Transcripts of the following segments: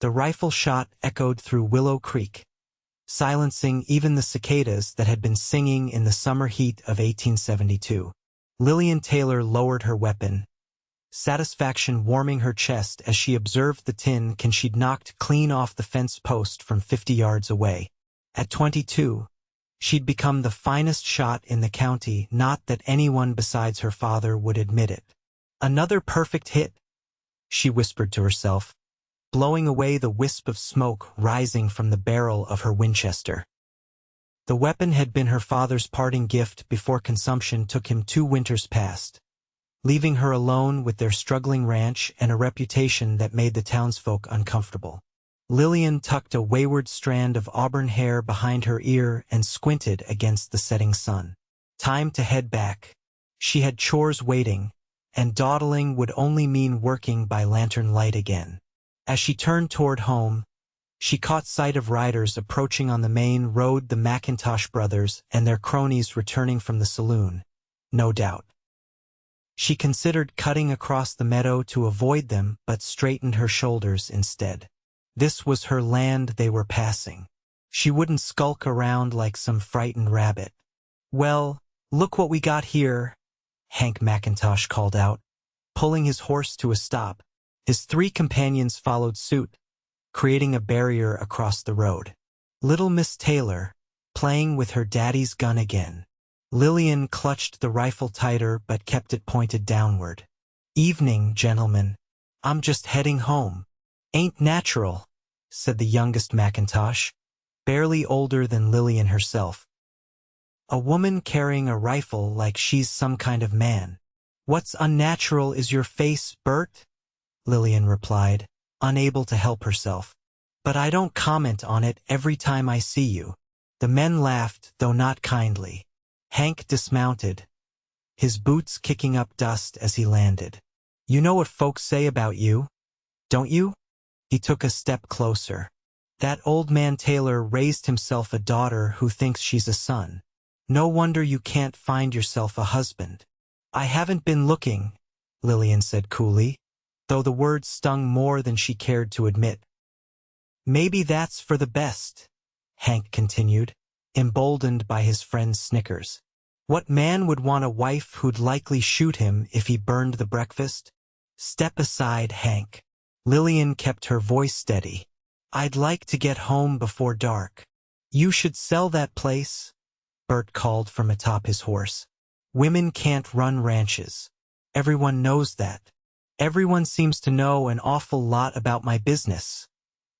The rifle shot echoed through Willow Creek, silencing even the cicadas that had been singing in the summer heat of 1872. Lillian Taylor lowered her weapon, satisfaction warming her chest as she observed the tin can she'd knocked clean off the fence post from 50 yards away. At 22, she'd become the finest shot in the county, not that anyone besides her father would admit it. Another perfect hit, she whispered to herself, blowing away the wisp of smoke rising from the barrel of her Winchester. The weapon had been her father's parting gift before consumption took him 2 winters past, leaving her alone with their struggling ranch and a reputation that made the townsfolk uncomfortable. Lillian tucked a wayward strand of auburn hair behind her ear and squinted against the setting sun. Time to head back. She had chores waiting, and dawdling would only mean working by lantern light again. As she turned toward home, she caught sight of riders approaching on the main road, the McIntosh brothers and their cronies returning from the saloon, no doubt. She considered cutting across the meadow to avoid them, but straightened her shoulders instead. This was her land they were passing. She wouldn't skulk around like some frightened rabbit. "Well, look what we got here," Hank McIntosh called out, pulling his horse to a stop. His 3 companions followed suit, creating a barrier across the road. Little Miss Taylor, playing with her daddy's gun again. Lillian clutched the rifle tighter but kept it pointed downward. "Evening, gentlemen. I'm just heading home." "Ain't natural," said the youngest McIntosh, barely older than Lillian herself. "A woman carrying a rifle like she's some kind of man." "What's unnatural is your face, Bert," Lillian replied, unable to help herself. "But I don't comment on it every time I see you." The men laughed, though not kindly. Hank dismounted, his boots kicking up dust as he landed. "You know what folks say about you, don't you?" He took a step closer. "That old man Taylor raised himself a daughter who thinks she's a son. No wonder you can't find yourself a husband." "I haven't been looking," Lillian said coolly, though the words stung more than she cared to admit. "Maybe that's for the best," Hank continued, emboldened by his friend's snickers. "What man would want a wife who'd likely shoot him if he burned the breakfast?" "Step aside, Hank." Lillian kept her voice steady. "I'd like to get home before dark." "You should sell that place," Bert called from atop his horse. "Women can't run ranches. Everyone knows that." "Everyone seems to know an awful lot about my business,"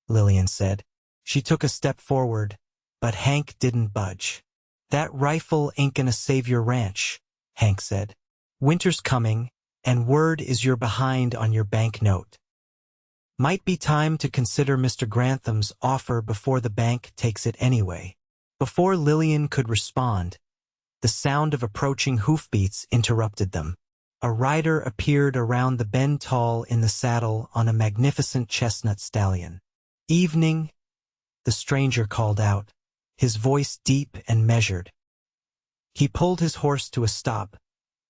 Lillian said. She took a step forward, but Hank didn't budge. "That rifle ain't gonna save your ranch," Hank said. "Winter's coming, and word is you're behind on your banknote. Might be time to consider Mr. Grantham's offer before the bank takes it anyway." Before Lillian could respond, the sound of approaching hoofbeats interrupted them. A rider appeared around the bend, tall in the saddle on a magnificent chestnut stallion. "Evening," the stranger called out, his voice deep and measured. He pulled his horse to a stop,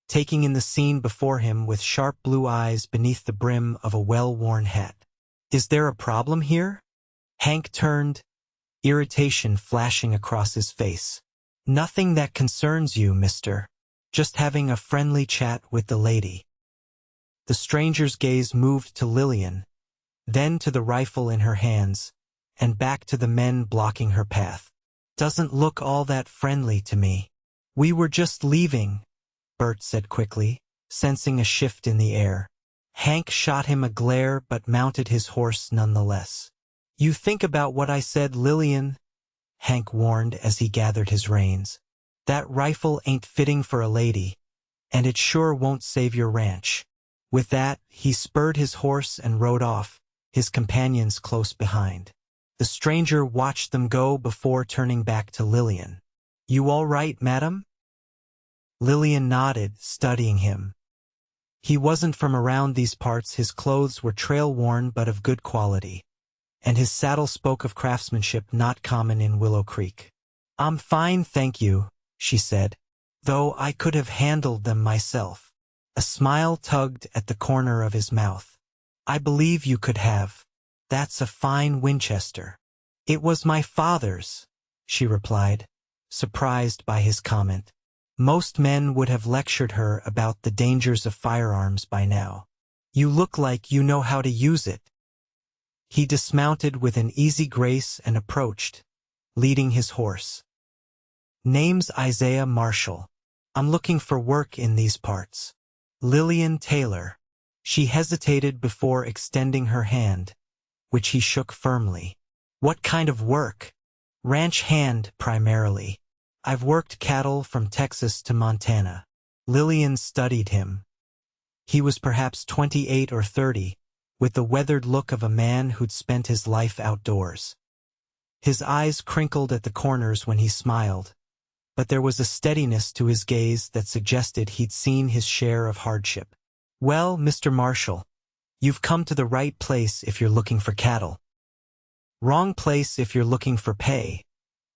taking in the scene before him with sharp blue eyes beneath the brim of a well-worn hat. "Is there a problem here?" Hank turned, irritation flashing across his face. "Nothing that concerns you, mister. Just having a friendly chat with the lady." The stranger's gaze moved to Lillian, then to the rifle in her hands, and back to the men blocking her path. "Doesn't look all that friendly to me." "We were just leaving," Bert said quickly, sensing a shift in the air. Hank shot him a glare but mounted his horse nonetheless. "You think about what I said, Lillian," Hank warned as he gathered his reins. "That rifle ain't fitting for a lady, and it sure won't save your ranch." With that, he spurred his horse and rode off, his companions close behind. The stranger watched them go before turning back to Lillian. "You all right, madam?" Lillian nodded, studying him. He wasn't from around these parts, his clothes were trail-worn but of good quality, and his saddle spoke of craftsmanship not common in Willow Creek. "I'm fine, thank you," she said, "though I could have handled them myself." A smile tugged at the corner of his mouth. "I believe you could have." That's a fine Winchester. It was my father's, she replied, surprised by his comment. Most men would have lectured her about the dangers of firearms by now. You look like you know how to use it. He dismounted with an easy grace and approached, leading his horse. Name's Isaiah Marshall. I'm looking for work in these parts. Lillian Taylor. She hesitated before extending her hand, which he shook firmly. What kind of work? Ranch hand, primarily. I've worked cattle from Texas to Montana. Lillian studied him. He was perhaps 28 or 30, with the weathered look of a man who'd spent his life outdoors. His eyes crinkled at the corners when he smiled, but there was a steadiness to his gaze that suggested he'd seen his share of hardship. Well, Mr. Marshall, you've come to the right place if you're looking for cattle. Wrong place if you're looking for pay,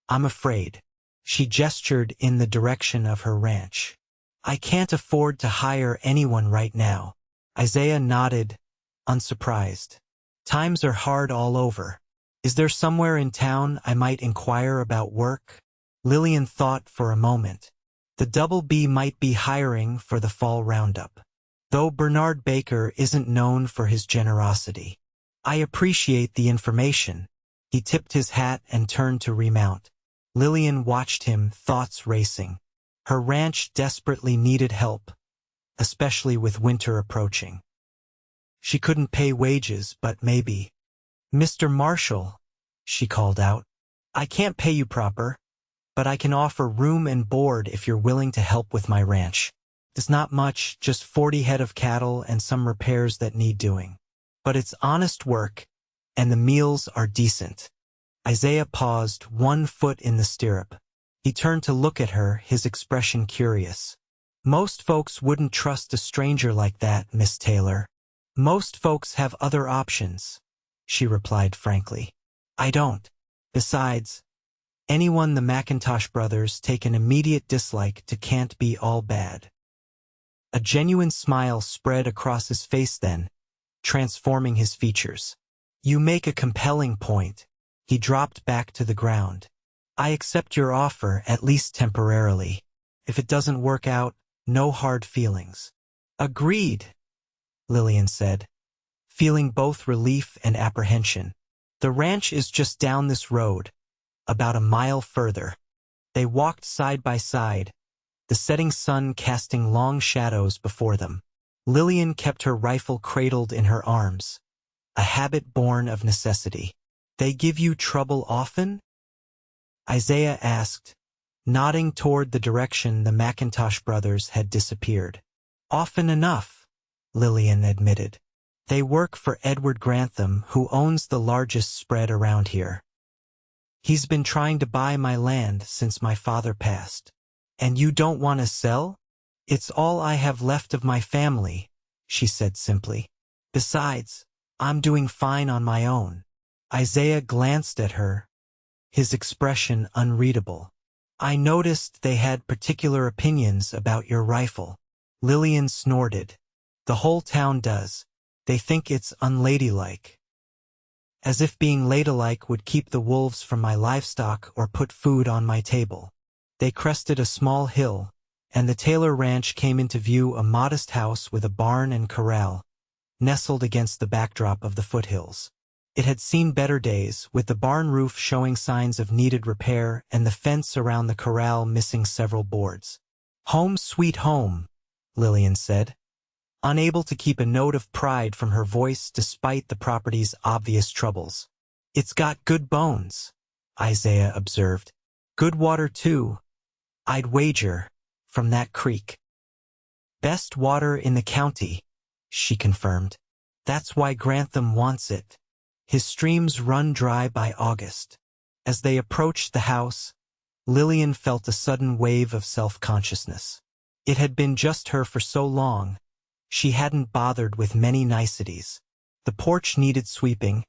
I'm afraid. She gestured in the direction of her ranch. I can't afford to hire anyone right now. Isaiah nodded, unsurprised. Times are hard all over. Is there somewhere in town I might inquire about work? Lillian thought for a moment. The Double B might be hiring for the fall roundup. Though Bernard Baker isn't known for his generosity. I appreciate the information. He tipped his hat and turned to remount. Lillian watched him, thoughts racing. Her ranch desperately needed help, especially with winter approaching. She couldn't pay wages, but maybe. Mr. Marshall, she called out. I can't pay you proper, but I can offer room and board if you're willing to help with my ranch. It's not much, just 40 head of cattle and some repairs that need doing. But it's honest work, and the meals are decent. Isaiah paused, one foot in the stirrup. He turned to look at her, his expression curious. Most folks wouldn't trust a stranger like that, Miss Taylor. Most folks have other options, she replied frankly. I don't. Besides, anyone the McIntosh brothers take an immediate dislike to can't be all bad. A genuine smile spread across his face then, transforming his features. You make a compelling point. He dropped back to the ground. I accept your offer, at least temporarily. If it doesn't work out, no hard feelings. Agreed, Lillian said, feeling both relief and apprehension. The ranch is just down this road, about a mile further. They walked side by side, the setting sun casting long shadows before them. Lillian kept her rifle cradled in her arms, a habit born of necessity. They give you trouble often? Isaiah asked, nodding toward the direction the McIntosh brothers had disappeared. Often enough, Lillian admitted. They work for Edward Grantham, who owns the largest spread around here. He's been trying to buy my land since my father passed. And you don't want to sell? It's all I have left of my family, she said simply. Besides, I'm doing fine on my own. Isaiah glanced at her, his expression unreadable. I noticed they had particular opinions about your rifle. Lillian snorted. The whole town does. They think it's unladylike. As if being ladylike would keep the wolves from my livestock or put food on my table. They crested a small hill, and the Taylor ranch came into view, a modest house with a barn and corral, nestled against the backdrop of the foothills. It had seen better days, with the barn roof showing signs of needed repair and the fence around the corral missing several boards. Home sweet home, Lillian said, unable to keep a note of pride from her voice despite the property's obvious troubles. It's got good bones, Isaiah observed. Good water, too, I'd wager, from that creek. Best water in the county, she confirmed. That's why Grantham wants it. His streams run dry by August. As they approached the house, Lillian felt a sudden wave of self-consciousness. It had been just her for so long, she hadn't bothered with many niceties. The porch needed sweeping,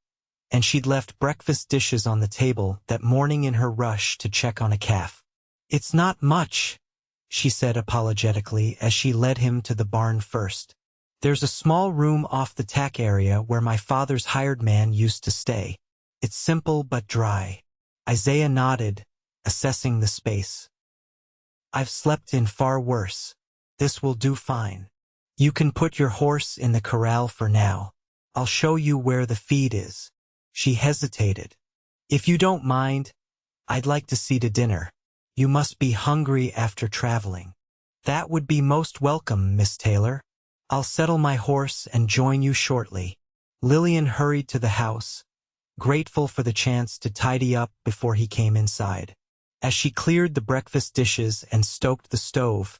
and she'd left breakfast dishes on the table that morning in her rush to check on a calf. It's not much, she said apologetically as she led him to the barn first. There's a small room off the tack area where my father's hired man used to stay. It's simple but dry. Isaiah nodded, assessing the space. I've slept in far worse. This will do fine. You can put your horse in the corral for now. I'll show you where the feed is. She hesitated. If you don't mind, I'd like to see to dinner. You must be hungry after traveling. That would be most welcome, Miss Taylor. I'll settle my horse and join you shortly. Lillian hurried to the house, grateful for the chance to tidy up before he came inside. As she cleared the breakfast dishes and stoked the stove,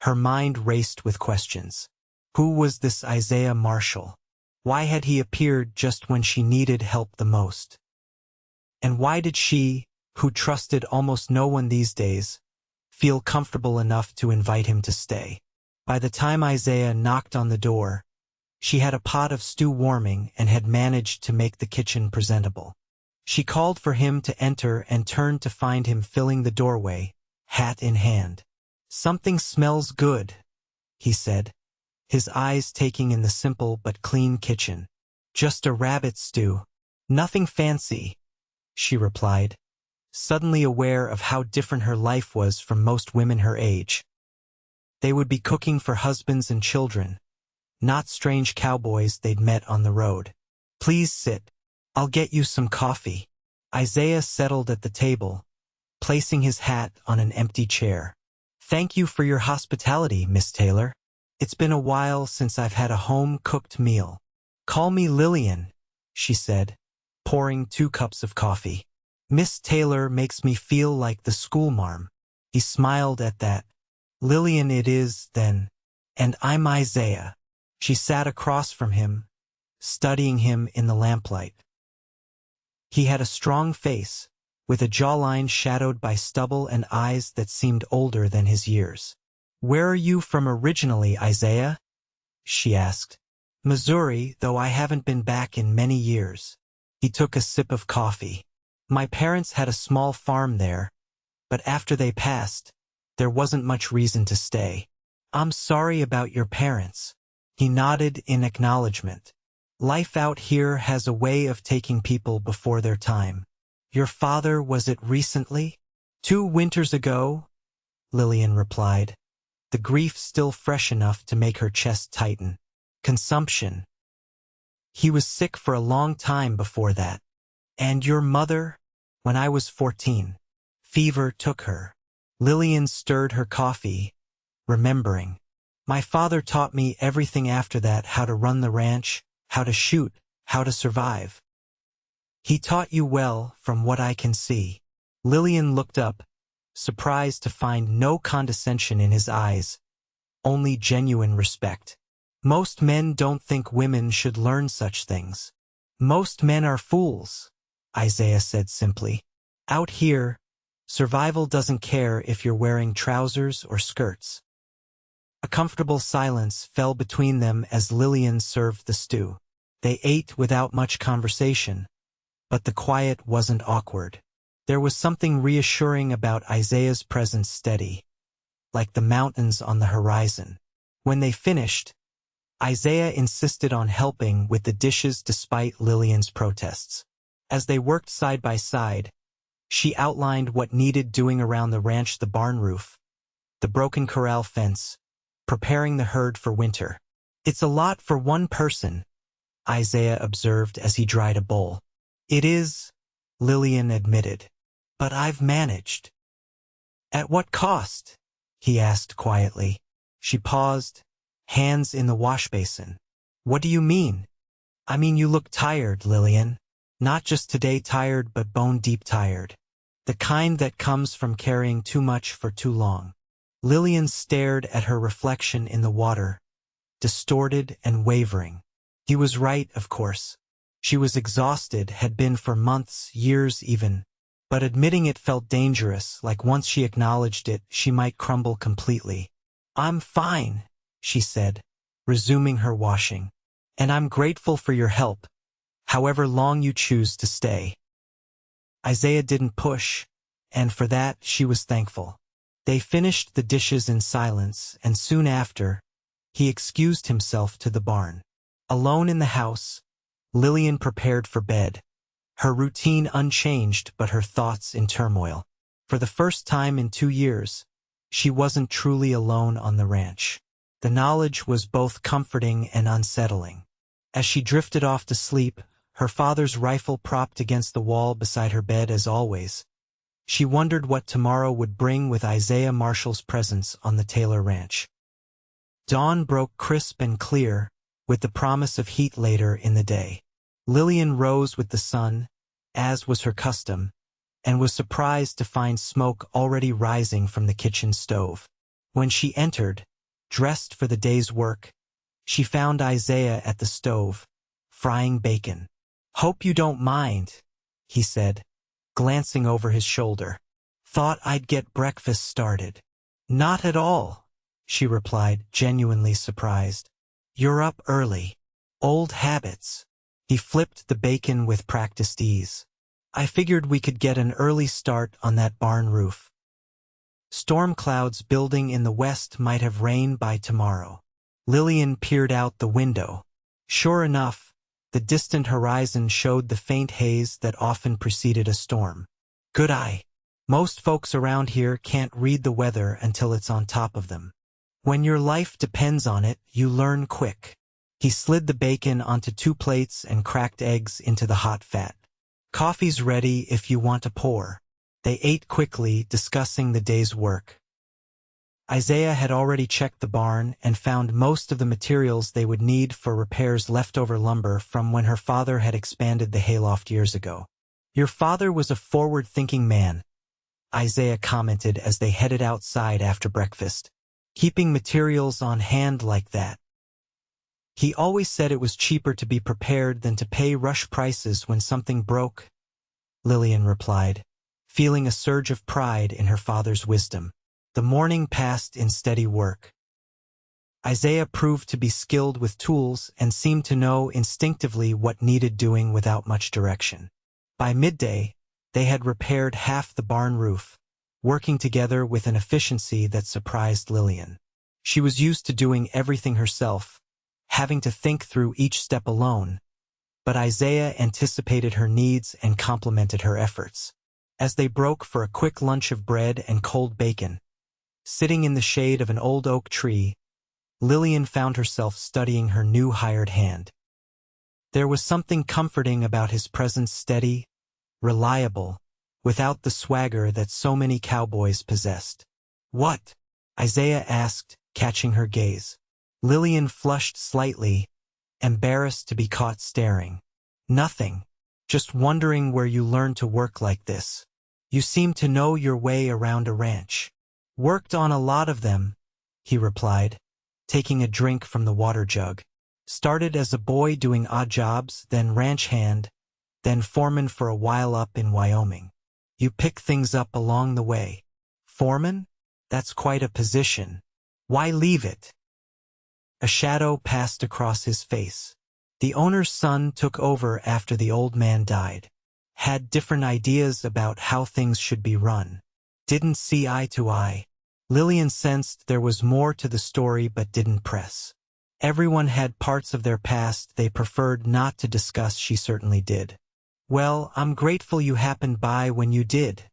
her mind raced with questions. Who was this Isaiah Marshall? Why had he appeared just when she needed help the most? And why did she, who trusted almost no one these days, feel comfortable enough to invite him to stay? By the time Isaiah knocked on the door, she had a pot of stew warming and had managed to make the kitchen presentable. She called for him to enter and turned to find him filling the doorway, hat in hand. "Something smells good," he said, his eyes taking in the simple but clean kitchen. "Just a rabbit stew. Nothing fancy," she replied, suddenly aware of how different her life was from most women her age. They would be cooking for husbands and children, not strange cowboys they'd met on the road. "Please sit. I'll get you some coffee." Isaiah settled at the table, placing his hat on an empty chair. "Thank you for your hospitality, Miss Taylor. It's been a while since I've had a home-cooked meal." "Call me Lillian," she said, pouring 2 cups of coffee. "Miss Taylor makes me feel like the schoolmarm." He smiled at that. "Lillian it is, then. And I'm Isaiah." She sat across from him, studying him in the lamplight. He had a strong face, with a jawline shadowed by stubble and eyes that seemed older than his years. "Where are you from originally, Isaiah?" she asked. "Missouri, though I haven't been back in many years." He took a sip of coffee. "My parents had a small farm there, but after they passed, there wasn't much reason to stay." "I'm sorry about your parents." He nodded in acknowledgement. "Life out here has a way of taking people before their time." "Your father, was it recently?" "2 winters ago," Lillian replied, the grief still fresh enough to make her chest tighten. "Consumption. He was sick for a long time before that." "And your mother?" "When I was 14. Fever took her." Lillian stirred her coffee, remembering. "My father taught me everything after that, how to run the ranch, how to shoot, how to survive." "He taught you well, from what I can see." Lillian looked up, surprised to find no condescension in his eyes, only genuine respect. "Most men don't think women should learn such things." "Most men are fools," Isaiah said simply. "Out here, survival doesn't care if you're wearing trousers or skirts." A comfortable silence fell between them as Lillian served the stew. They ate without much conversation, but the quiet wasn't awkward. There was something reassuring about Isaiah's presence, steady, like the mountains on the horizon. When they finished, Isaiah insisted on helping with the dishes despite Lillian's protests. As they worked side by side, she outlined what needed doing around the ranch: the barn roof, the broken corral fence, preparing the herd for winter. "It's a lot for one person," Isaiah observed as he dried a bowl. "It is," Lillian admitted, "but I've managed." "At what cost?" he asked quietly. She paused, hands in the wash basin. "What do you mean?" "I mean you look tired, Lillian. Not just today tired, but bone-deep tired. The kind that comes from carrying too much for too long." Lillian stared at her reflection in the water, distorted and wavering. He was right, of course. She was exhausted, had been for months, years even. But admitting it felt dangerous, like once she acknowledged it, she might crumble completely. "I'm fine," she said, resuming her washing. "And I'm grateful for your help, however long you choose to stay." Isaiah didn't push, and for that she was thankful. They finished the dishes in silence, and soon after, He excused himself to the barn. Alone in the house, Lillian prepared for bed, her routine unchanged but her thoughts in turmoil. For the first time in 2 years, she wasn't truly alone on the ranch. The knowledge was both comforting and unsettling. As she drifted off to sleep, her father's rifle propped against the wall beside her bed as always, she wondered what tomorrow would bring with Isaiah Marshall's presence on the Taylor ranch. Dawn broke crisp and clear, with the promise of heat later in the day. Lillian rose with the sun, as was her custom, and was surprised to find smoke already rising from the kitchen stove. When she entered, dressed for the day's work, she found Isaiah at the stove, frying bacon. "Hope you don't mind," he said, glancing over his shoulder. "Thought I'd get breakfast started." "Not at all," she replied, genuinely surprised. "You're up early." "Old habits." He flipped the bacon with practiced ease. "I figured we could get an early start on that barn roof. Storm clouds building in the west might have rain by tomorrow." Lillian peered out the window. Sure enough, the distant horizon showed the faint haze that often preceded a storm. "Good eye. Most folks around here can't read the weather until it's on top of them. When your life depends on it, you learn quick." He slid the bacon onto 2 plates and cracked eggs into the hot fat. "Coffee's ready if you want a pour." They ate quickly, discussing the day's work. Isaiah had already checked the barn and found most of the materials they would need for repairs, leftover lumber from when her father had expanded the hayloft years ago. "Your father was a forward-thinking man," Isaiah commented as they headed outside after breakfast. "Keeping materials on hand like that. He always said it was cheaper to be prepared than to pay rush prices when something broke," Lillian replied, feeling a surge of pride in her father's wisdom. The morning passed in steady work. Isaiah proved to be skilled with tools and seemed to know instinctively what needed doing without much direction. By midday, they had repaired half the barn roof, working together with an efficiency that surprised Lillian. She was used to doing everything herself, having to think through each step alone, but Isaiah anticipated her needs and complimented her efforts. As they broke for a quick lunch of bread and cold bacon, sitting in the shade of an old oak tree, Lillian found herself studying her new hired hand. There was something comforting about his presence, steady, reliable, without the swagger that so many cowboys possessed. "What?" Isaiah asked, catching her gaze. Lillian flushed slightly, embarrassed to be caught staring. "Nothing. Just wondering where you learned to work like this. You seem to know your way around a ranch." "Worked on a lot of them," he replied, taking a drink from the water jug. "Started as a boy doing odd jobs, then ranch hand, then foreman for a while up in Wyoming. You pick things up along the way." "Foreman? That's quite a position. Why leave it?" A shadow passed across his face. "The owner's son took over after the old man died. Had different ideas about how things should be run. Didn't see eye to eye." Lillian sensed there was more to the story but didn't press. Everyone had parts of their past they preferred not to discuss. She certainly did. "Well, I'm grateful you happened by when you did,"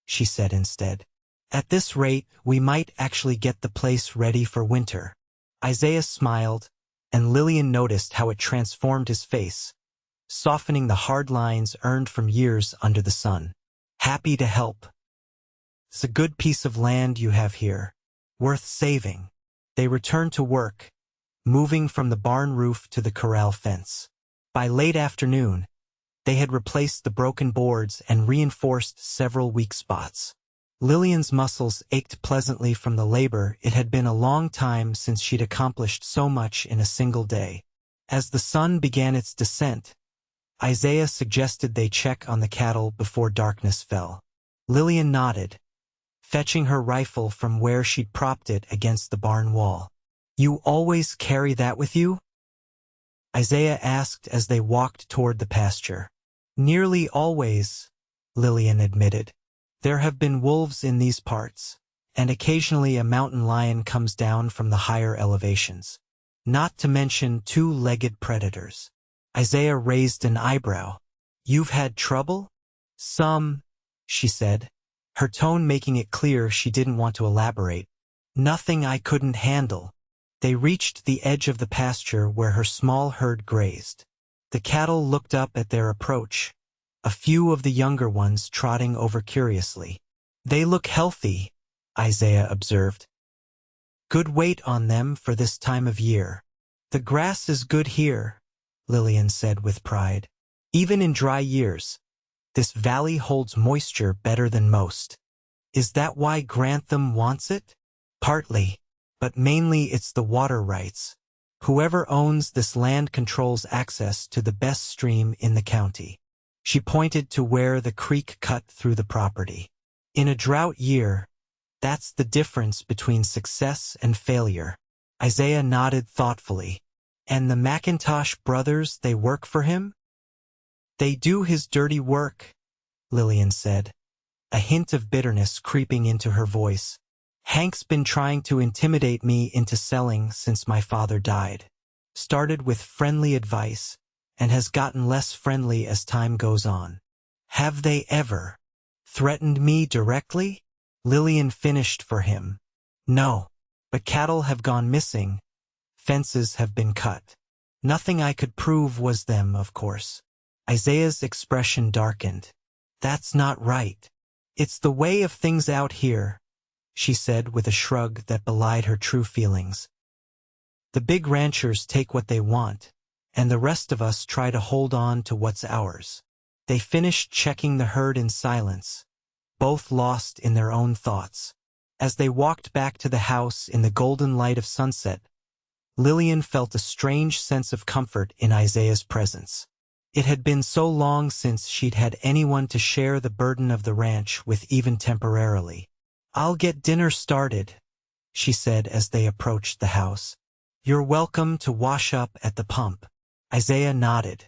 she said instead. "At this rate, we might actually get the place ready for winter." Isaiah smiled, and Lillian noticed how it transformed his face, softening the hard lines earned from years under the sun. "Happy to help. It's a good piece of land you have here. Worth saving." They returned to work, moving from the barn roof to the corral fence. By late afternoon, they had replaced the broken boards and reinforced several weak spots. Lillian's muscles ached pleasantly from the labor. It had been a long time since she'd accomplished so much in a single day. As the sun began its descent, Isaiah suggested they check on the cattle before darkness fell. Lillian nodded, fetching her rifle from where she'd propped it against the barn wall. "You always carry that with you?" Isaiah asked as they walked toward the pasture. "Nearly always," Lillian admitted. "There have been wolves in these parts, and occasionally a mountain lion comes down from the higher elevations. not to mention two-legged predators. Isaiah raised an eyebrow. You've had trouble? Some, she said, her tone making it clear she didn't want to elaborate. Nothing I couldn't handle. They reached the edge of the pasture where her small herd grazed. The cattle looked up at their approach, a few of the younger ones trotting over curiously. They look healthy, Isaiah observed. Good weight on them for this time of year. The grass is good here, Lillian said with pride. Even in dry years, this valley holds moisture better than most. Is that why Grantham wants it? Partly, but mainly it's the water rights. Whoever owns this land controls access to the best stream in the county. She pointed to where the creek cut through the property. In a drought year, that's the difference between success and failure. Isaiah nodded thoughtfully. And the McIntosh brothers, they work for him? They do his dirty work, Lillian said, a hint of bitterness creeping into her voice. Hank's been trying to intimidate me into selling since my father died. Started with friendly advice, and has gotten less friendly as time goes on. Have they ever threatened me directly? Lillian finished for him. No, but cattle have gone missing. Fences have been cut. Nothing I could prove was them, of course. Isaiah's expression darkened. That's not right. It's the way of things out here, she said with a shrug that belied her true feelings. The big ranchers take what they want, and the rest of us try to hold on to what's ours. They finished checking the herd in silence, both lost in their own thoughts. As they walked back to the house in the golden light of sunset, Lillian felt a strange sense of comfort in Isaiah's presence. It had been so long since she'd had anyone to share the burden of the ranch with even temporarily. I'll get dinner started, she said as they approached the house. You're welcome to wash up at the pump. Isaiah nodded.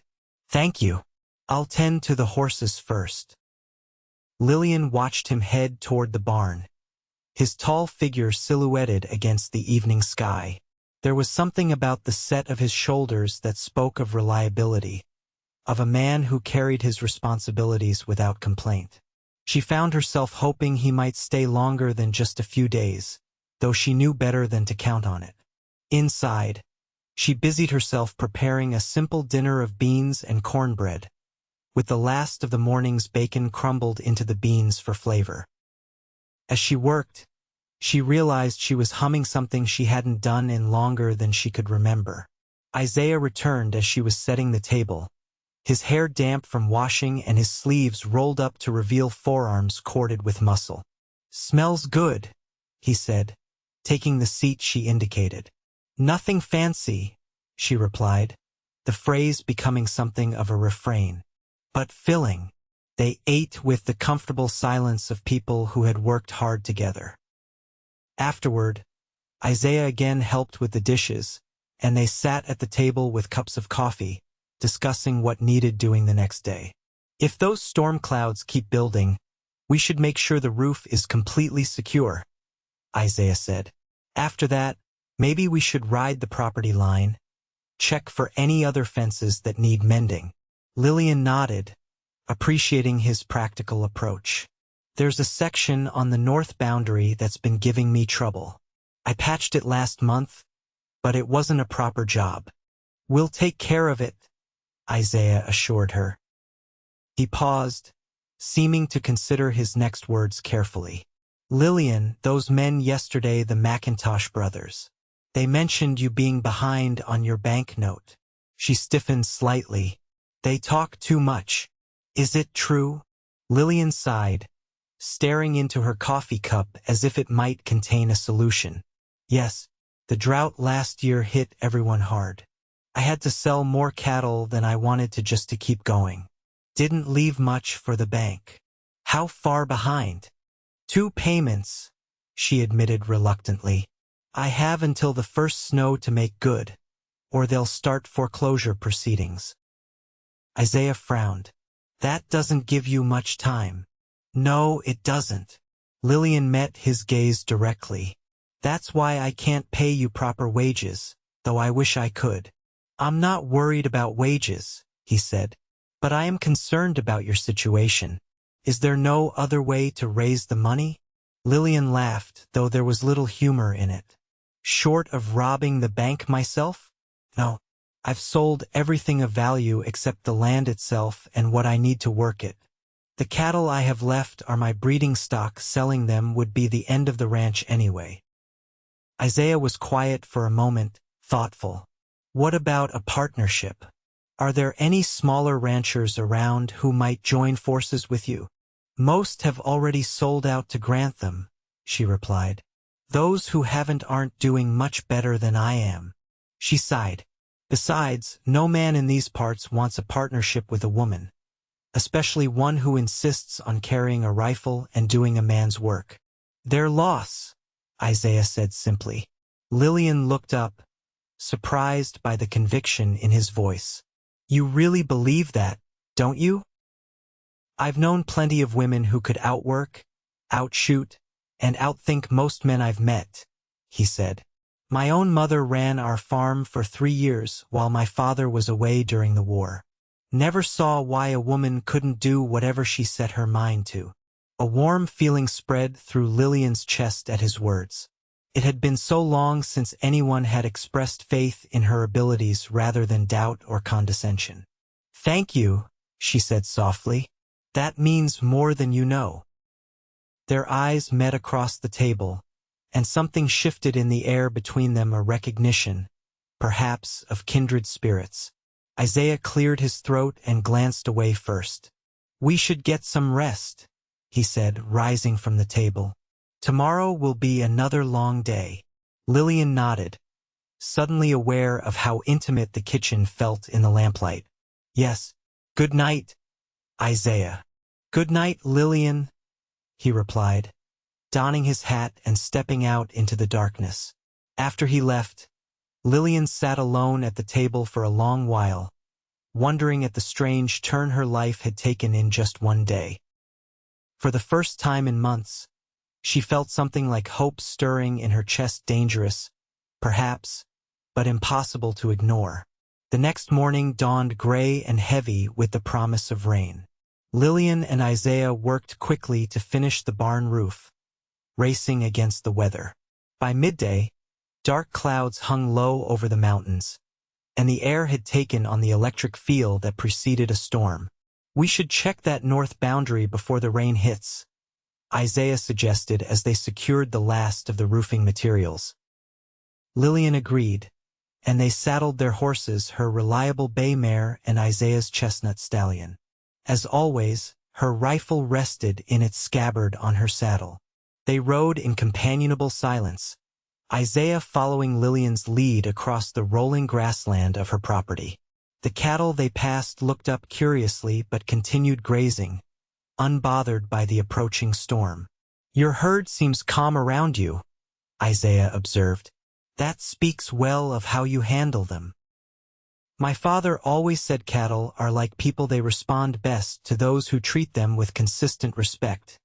Thank you. I'll tend to the horses first. Lillian watched him head toward the barn, his tall figure silhouetted against the evening sky. There was something about the set of his shoulders that spoke of reliability, of a man who carried his responsibilities without complaint. She found herself hoping he might stay longer than just a few days, though she knew better than to count on it. Inside, she busied herself preparing a simple dinner of beans and cornbread, with the last of the morning's bacon crumbled into the beans for flavor. As she worked, she realized she was humming something she hadn't done in longer than she could remember. Isaiah returned as she was setting the table, his hair damp from washing and his sleeves rolled up to reveal forearms corded with muscle. Smells good, he said, taking the seat she indicated. Nothing fancy, she replied, the phrase becoming something of a refrain. But filling. They ate with the comfortable silence of people who had worked hard together. Afterward, Isaiah again helped with the dishes, and they sat at the table with cups of coffee, discussing what needed doing the next day. If those storm clouds keep building, we should make sure the roof is completely secure, Isaiah said. After that, maybe we should ride the property line, check for any other fences that need mending. Lillian nodded, appreciating his practical approach. There's a section on the north boundary that's been giving me trouble. I patched it last month, but it wasn't a proper job. We'll take care of it, Isaiah assured her. He paused, seeming to consider his next words carefully. Lillian, those men yesterday, the McIntosh brothers. They mentioned you being behind on your banknote. She stiffened slightly. They talk too much. Is it true? Lillian sighed, staring into her coffee cup as if it might contain a solution. Yes, the drought last year hit everyone hard. I had to sell more cattle than I wanted to just to keep going. Didn't leave much for the bank. How far behind? 2 payments, she admitted reluctantly. I have until the first snow to make good, or they'll start foreclosure proceedings. Isaiah frowned. That doesn't give you much time. No, it doesn't. Lillian met his gaze directly. That's why I can't pay you proper wages. though I wish I could. I'm not worried about wages, he said, but I am concerned about your situation. Is there no other way to raise the money? Lillian laughed, though there was little humor in it. Short of robbing the bank myself? No. I've sold everything of value except the land itself and what I need to work it. The cattle I have left are my breeding stock. Selling them would be the end of the ranch anyway. Isaiah was quiet for a moment, thoughtful. What about a partnership? Are there any smaller ranchers around who might join forces with you? Most have already sold out to Grantham, she replied. Those who haven't aren't doing much better than I am. She sighed. Besides, no man in these parts wants a partnership with a woman, especially one who insists on carrying a rifle and doing a man's work. Their loss, Isaiah said simply. Lillian looked up, surprised by the conviction in his voice. You really believe that, don't you? I've known plenty of women who could outwork, outshoot, and outthink most men I've met, he said. My own mother ran our farm for 3 years while my father was away during the war. Never saw why a woman couldn't do whatever she set her mind to. A warm feeling spread through Lillian's chest at his words. It had been so long since anyone had expressed faith in her abilities rather than doubt or condescension. Thank you, she said softly. That means more than you know. Their eyes met across the table, and something shifted in the air between them, a recognition, perhaps, of kindred spirits. Isaiah cleared his throat and glanced away first. We should get some rest, he said, rising from the table. Tomorrow will be another long day. Lillian nodded, suddenly aware of how intimate the kitchen felt in the lamplight. Yes. Good night, Isaiah. Good night, Lillian, he replied, donning his hat and stepping out into the darkness. After he left, Lillian sat alone at the table for a long while, wondering at the strange turn her life had taken in just one day. For the first time in months, she felt something like hope stirring in her chest, dangerous, perhaps, but impossible to ignore. The next morning dawned gray and heavy with the promise of rain. Lillian and Isaiah worked quickly to finish the barn roof, racing against the weather. By midday, dark clouds hung low over the mountains, and the air had taken on the electric feel that preceded a storm. We should check that north boundary before the rain hits, Isaiah suggested as they secured the last of the roofing materials. Lillian agreed, and they saddled their horses, her reliable bay mare and Isaiah's chestnut stallion. As always, her rifle rested in its scabbard on her saddle. They rode in companionable silence, Isaiah following Lillian's lead across the rolling grassland of her property. The cattle they passed looked up curiously but continued grazing, unbothered by the approaching storm. Your herd seems calm around you, Isaiah observed. That speaks well of how you handle them. My father always said cattle are like people, they respond best to those who treat them with consistent respect,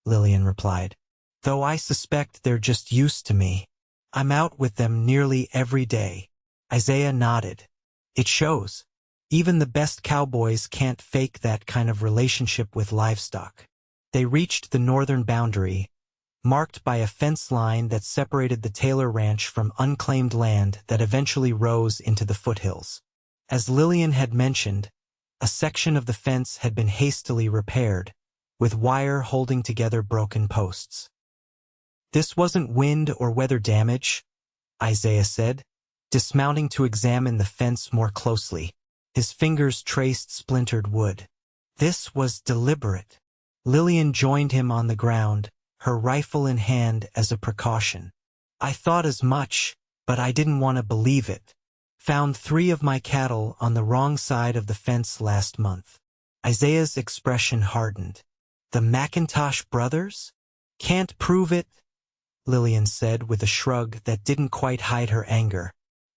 Lillian replied. Though I suspect they're just used to me. I'm out with them nearly every day. Isaiah nodded. It shows. Even the best cowboys can't fake that kind of relationship with livestock. They reached the northern boundary, marked by a fence line that separated the Taylor Ranch from unclaimed land that eventually rose into the foothills. As Lillian had mentioned, a section of the fence had been hastily repaired, with wire holding together broken posts. This wasn't wind or weather damage, Isaiah said, dismounting to examine the fence more closely. His fingers traced splintered wood. This was deliberate. Lillian joined him on the ground, her rifle in hand as a precaution. I thought as much, but I didn't want to believe it. Found 3 of my cattle on the wrong side of the fence last month. Isaiah's expression hardened. The McIntosh brothers? Can't prove it, Lillian said with a shrug that didn't quite hide her anger.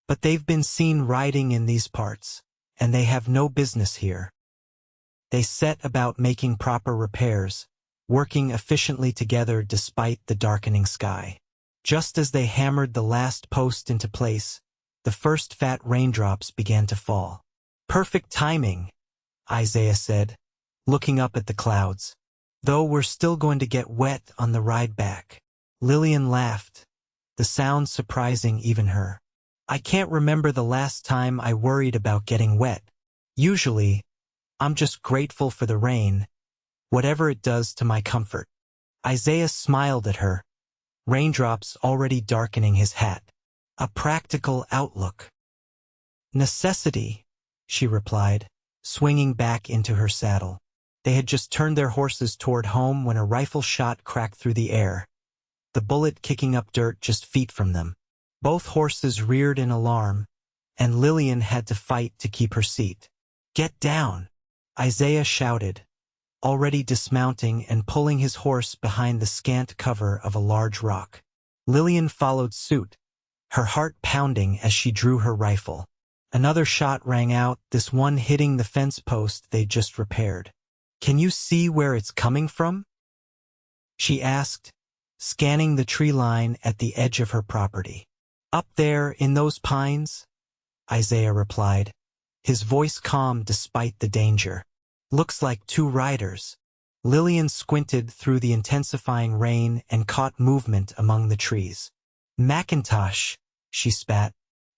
But they've been seen riding in these parts, and they have no business here. They set about making proper repairs, working efficiently together despite the darkening sky. Just as they hammered the last post into place, the first fat raindrops began to fall. "Perfect timing," Isaiah said, looking up at the clouds. "Though we're still going to get wet on the ride back." Lillian laughed, the sound surprising even her. "I can't remember the last time I worried about getting wet. Usually, I'm just grateful for the rain, whatever it does to my comfort." Isaiah smiled at her, raindrops already darkening his hat. "A practical outlook." "Necessity," she replied, swinging back into her saddle. They had just turned their horses toward home when a rifle shot cracked through the air, the bullet kicking up dirt just feet from them. Both horses reared in alarm, and Lillian had to fight to keep her seat. "Get down!" Isaiah shouted, already dismounting and pulling his horse behind the scant cover of a large rock. Lillian followed suit, her heart pounding as she drew her rifle. Another shot rang out, this one hitting the fence post they'd just repaired. "Can you see where it's coming from?" she asked, scanning the tree line at the edge of her property. "Up there in those pines," Isaiah replied, his voice calm despite the danger. "Looks like two riders." Lillian squinted through the intensifying rain and caught movement among the trees. "Macintosh," she spat.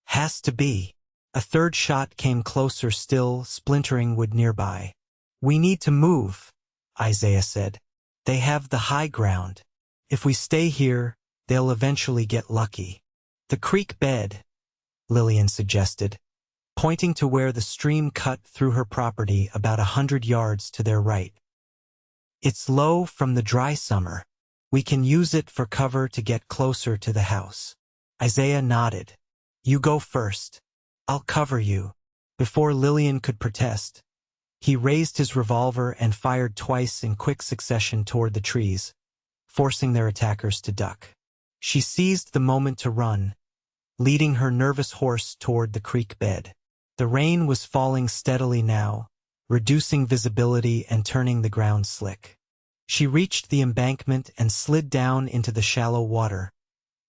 "Has to be." A third shot came closer still, splintering wood nearby. "We need to move," Isaiah said. "They have the high ground. If we stay here, they'll eventually get lucky." "The creek bed," Lillian suggested, pointing to where the stream cut through her property about 100 yards to their right. "It's low from the dry summer. We can use it for cover to get closer to the house." Isaiah nodded. "You go first. I'll cover you." Before Lillian could protest, he raised his revolver and fired twice in quick succession toward the trees, forcing their attackers to duck. She seized the moment to run, leading her nervous horse toward the creek bed. The rain was falling steadily now, reducing visibility and turning the ground slick. She reached the embankment and slid down into the shallow water,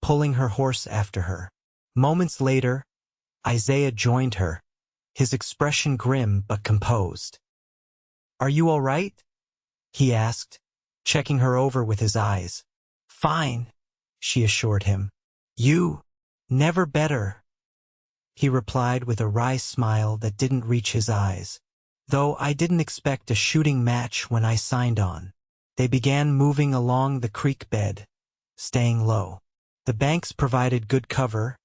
pulling her horse after her. Moments later, Isaiah joined her, his expression grim but composed. "Are you all right?" he asked, checking her over with his eyes. "Fine," she assured him. "You? Never better," he replied with a wry smile that didn't reach his eyes. "Though I didn't expect a shooting match when I signed on." They began moving along the creek bed, staying low. The banks provided good cover,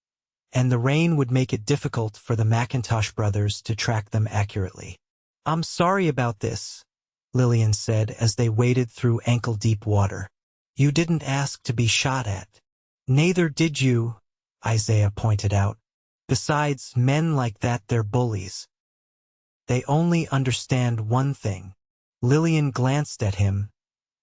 and the rain would make it difficult for the Macintosh brothers to track them accurately. "I'm sorry about this," Lillian said as they waded through ankle-deep water. "You didn't ask to be shot at." "Neither did you," Isaiah pointed out. "Besides, men like that, they're bullies. They only understand one thing." Lillian glanced at him,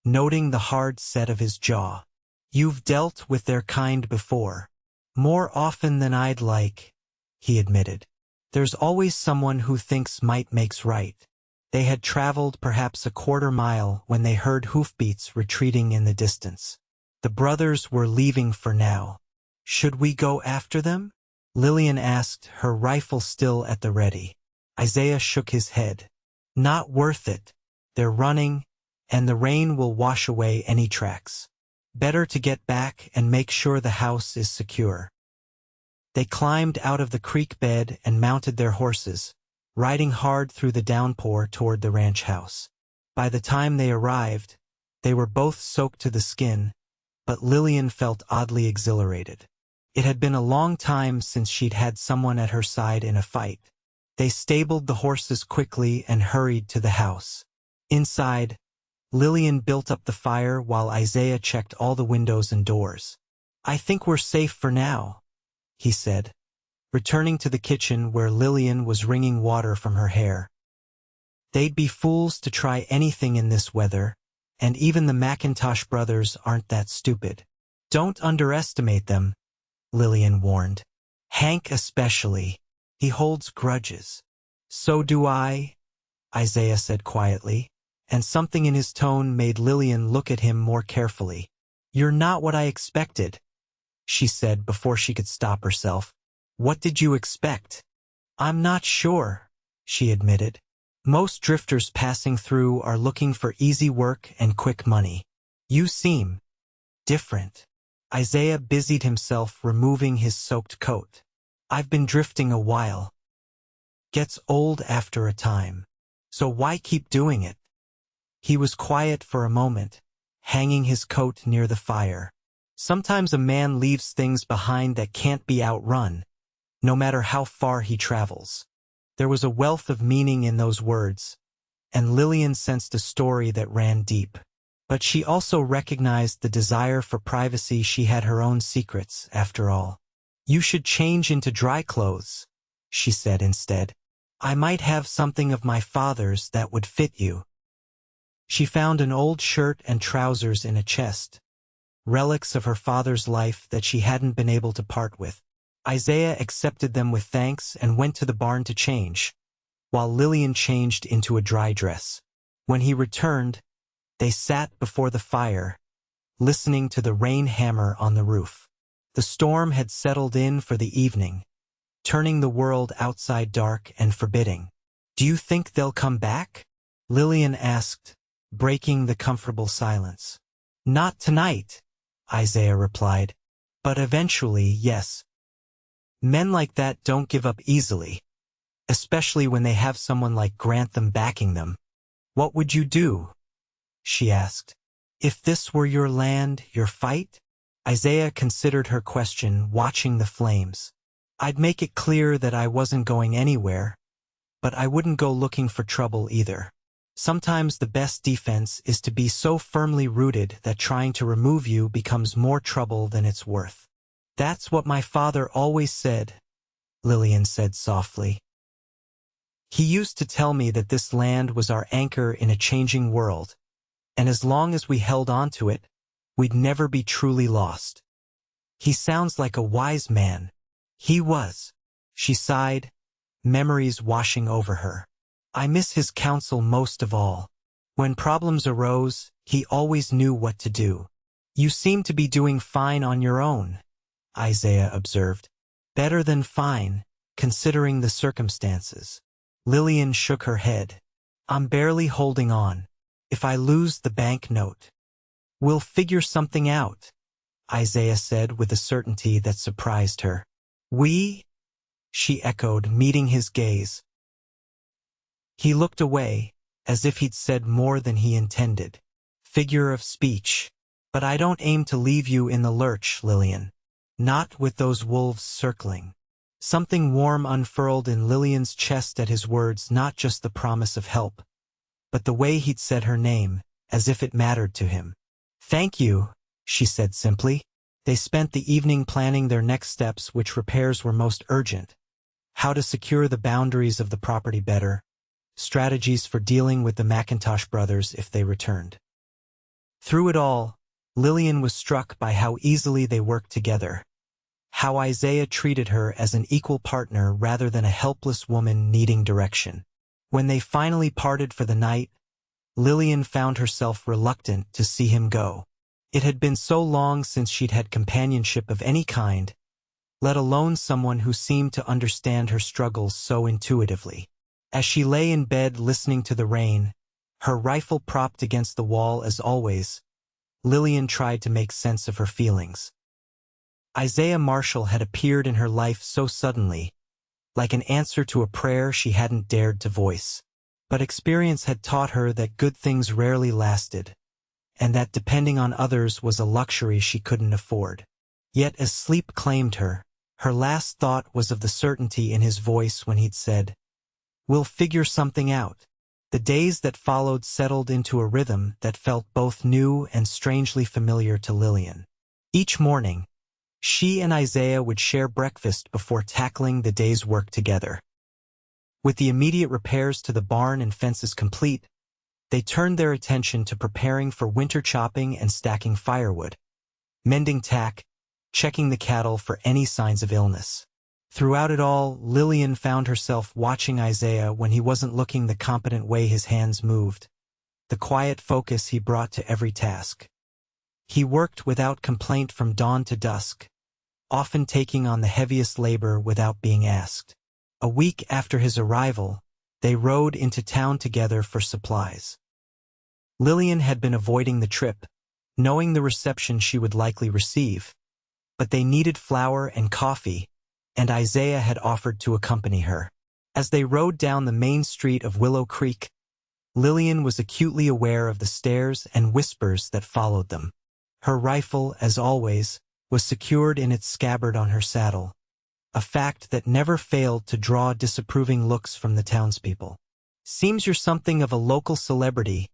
noting the hard set of his jaw. "You've dealt with their kind before." "More often than I'd like," he admitted. "There's always someone who thinks might makes right." They had traveled perhaps a quarter-mile when they heard hoofbeats retreating in the distance. The brothers were leaving for now. "Should we go after them?" Lillian asked, her rifle still at the ready. Isaiah shook his head. "Not worth it. They're running, and the rain will wash away any tracks. Better to get back and make sure the house is secure." They climbed out of the creek bed and mounted their horses, riding hard through the downpour toward the ranch house. By the time they arrived, they were both soaked to the skin, but Lillian felt oddly exhilarated. It had been a long time since she'd had someone at her side in a fight. They stabled the horses quickly and hurried to the house. Inside, Lillian built up the fire while Isaiah checked all the windows and doors. "I think we're safe for now," he said, returning to the kitchen where Lillian was wringing water from her hair. "They'd be fools to try anything in this weather, and even the Macintosh brothers aren't that stupid." "Don't underestimate them," Lillian warned. "Hank especially. He holds grudges." "So do I," Isaiah said quietly, and something in his tone made Lillian look at him more carefully. "You're not what I expected," she said before she could stop herself. What did you expect? I'm not sure, she admitted. Most drifters passing through are looking for easy work and quick money. You seem different. Isaiah busied himself removing his soaked coat. I've been drifting a while. Gets old after a time. So why keep doing it? He was quiet for a moment, hanging his coat near the fire. Sometimes a man leaves things behind that can't be outrun, no matter how far he travels. There was a wealth of meaning in those words, and Lillian sensed a story that ran deep. But she also recognized the desire for privacy. She had her own secrets, after all. You should change into dry clothes, she said instead. I might have something of my father's that would fit you. She found an old shirt and trousers in a chest, relics of her father's life that she hadn't been able to part with. Isaiah accepted them with thanks and went to the barn to change, while Lillian changed into a dry dress. When he returned, they sat before the fire, listening to the rain hammer on the roof. The storm had settled in for the evening, turning the world outside dark and forbidding. Do you think they'll come back? Lillian asked, breaking the comfortable silence. Not tonight, Isaiah replied, but eventually, yes. Men like that don't give up easily, especially when they have someone like Grantham backing them. What would you do? She asked. If this were your land, your fight? Isaiah considered her question, watching the flames. I'd make it clear that I wasn't going anywhere, but I wouldn't go looking for trouble either. Sometimes the best defense is to be so firmly rooted that trying to remove you becomes more trouble than it's worth. That's what my father always said, Lillian said softly. He used to tell me that this land was our anchor in a changing world, and as long as we held on to it, we'd never be truly lost. He sounds like a wise man. He was. She sighed, memories washing over her. I miss his counsel most of all. When problems arose, he always knew what to do. You seem to be doing fine on your own, Isaiah observed. Better than fine, considering the circumstances. Lillian shook her head. I'm barely holding on. If I lose the banknote, we'll figure something out, Isaiah said with a certainty that surprised her. We? She echoed, meeting his gaze. He looked away, as if he'd said more than he intended. Figure of speech. But I don't aim to leave you in the lurch, Lillian. Not with those wolves circling. Something warm unfurled in Lillian's chest at his words, not just the promise of help, but the way he'd said her name, as if it mattered to him. Thank you, she said simply. They spent the evening planning their next steps, which repairs were most urgent. How to secure the boundaries of the property better. Strategies for dealing with the McIntosh brothers if they returned. Through it all, Lillian was struck by how easily they worked together. How Isaiah treated her as an equal partner rather than a helpless woman needing direction. When they finally parted for the night, Lillian found herself reluctant to see him go. It had been so long since she'd had companionship of any kind, let alone someone who seemed to understand her struggles so intuitively. As she lay in bed listening to the rain, her rifle propped against the wall as always, Lillian tried to make sense of her feelings. Isaiah Marshall had appeared in her life so suddenly, like an answer to a prayer she hadn't dared to voice. But experience had taught her that good things rarely lasted, and that depending on others was a luxury she couldn't afford. Yet as sleep claimed her, her last thought was of the certainty in his voice when he'd said, "We'll figure something out." The days that followed settled into a rhythm that felt both new and strangely familiar to Lillian. Each morning, she and Isaiah would share breakfast before tackling the day's work together. With the immediate repairs to the barn and fences complete, they turned their attention to preparing for winter chopping and stacking firewood, mending tack, checking the cattle for any signs of illness. Throughout it all, Lillian found herself watching Isaiah when he wasn't looking, the competent way his hands moved, the quiet focus he brought to every task. He worked without complaint from dawn to dusk, often taking on the heaviest labor without being asked. A week after his arrival, they rode into town together for supplies. Lillian had been avoiding the trip, knowing the reception she would likely receive, but they needed flour and coffee, and Isaiah had offered to accompany her. As they rode down the main street of Willow Creek, Lillian was acutely aware of the stares and whispers that followed them. Her rifle, as always, was secured in its scabbard on her saddle, a fact that never failed to draw disapproving looks from the townspeople. "Seems you're something of a local celebrity,"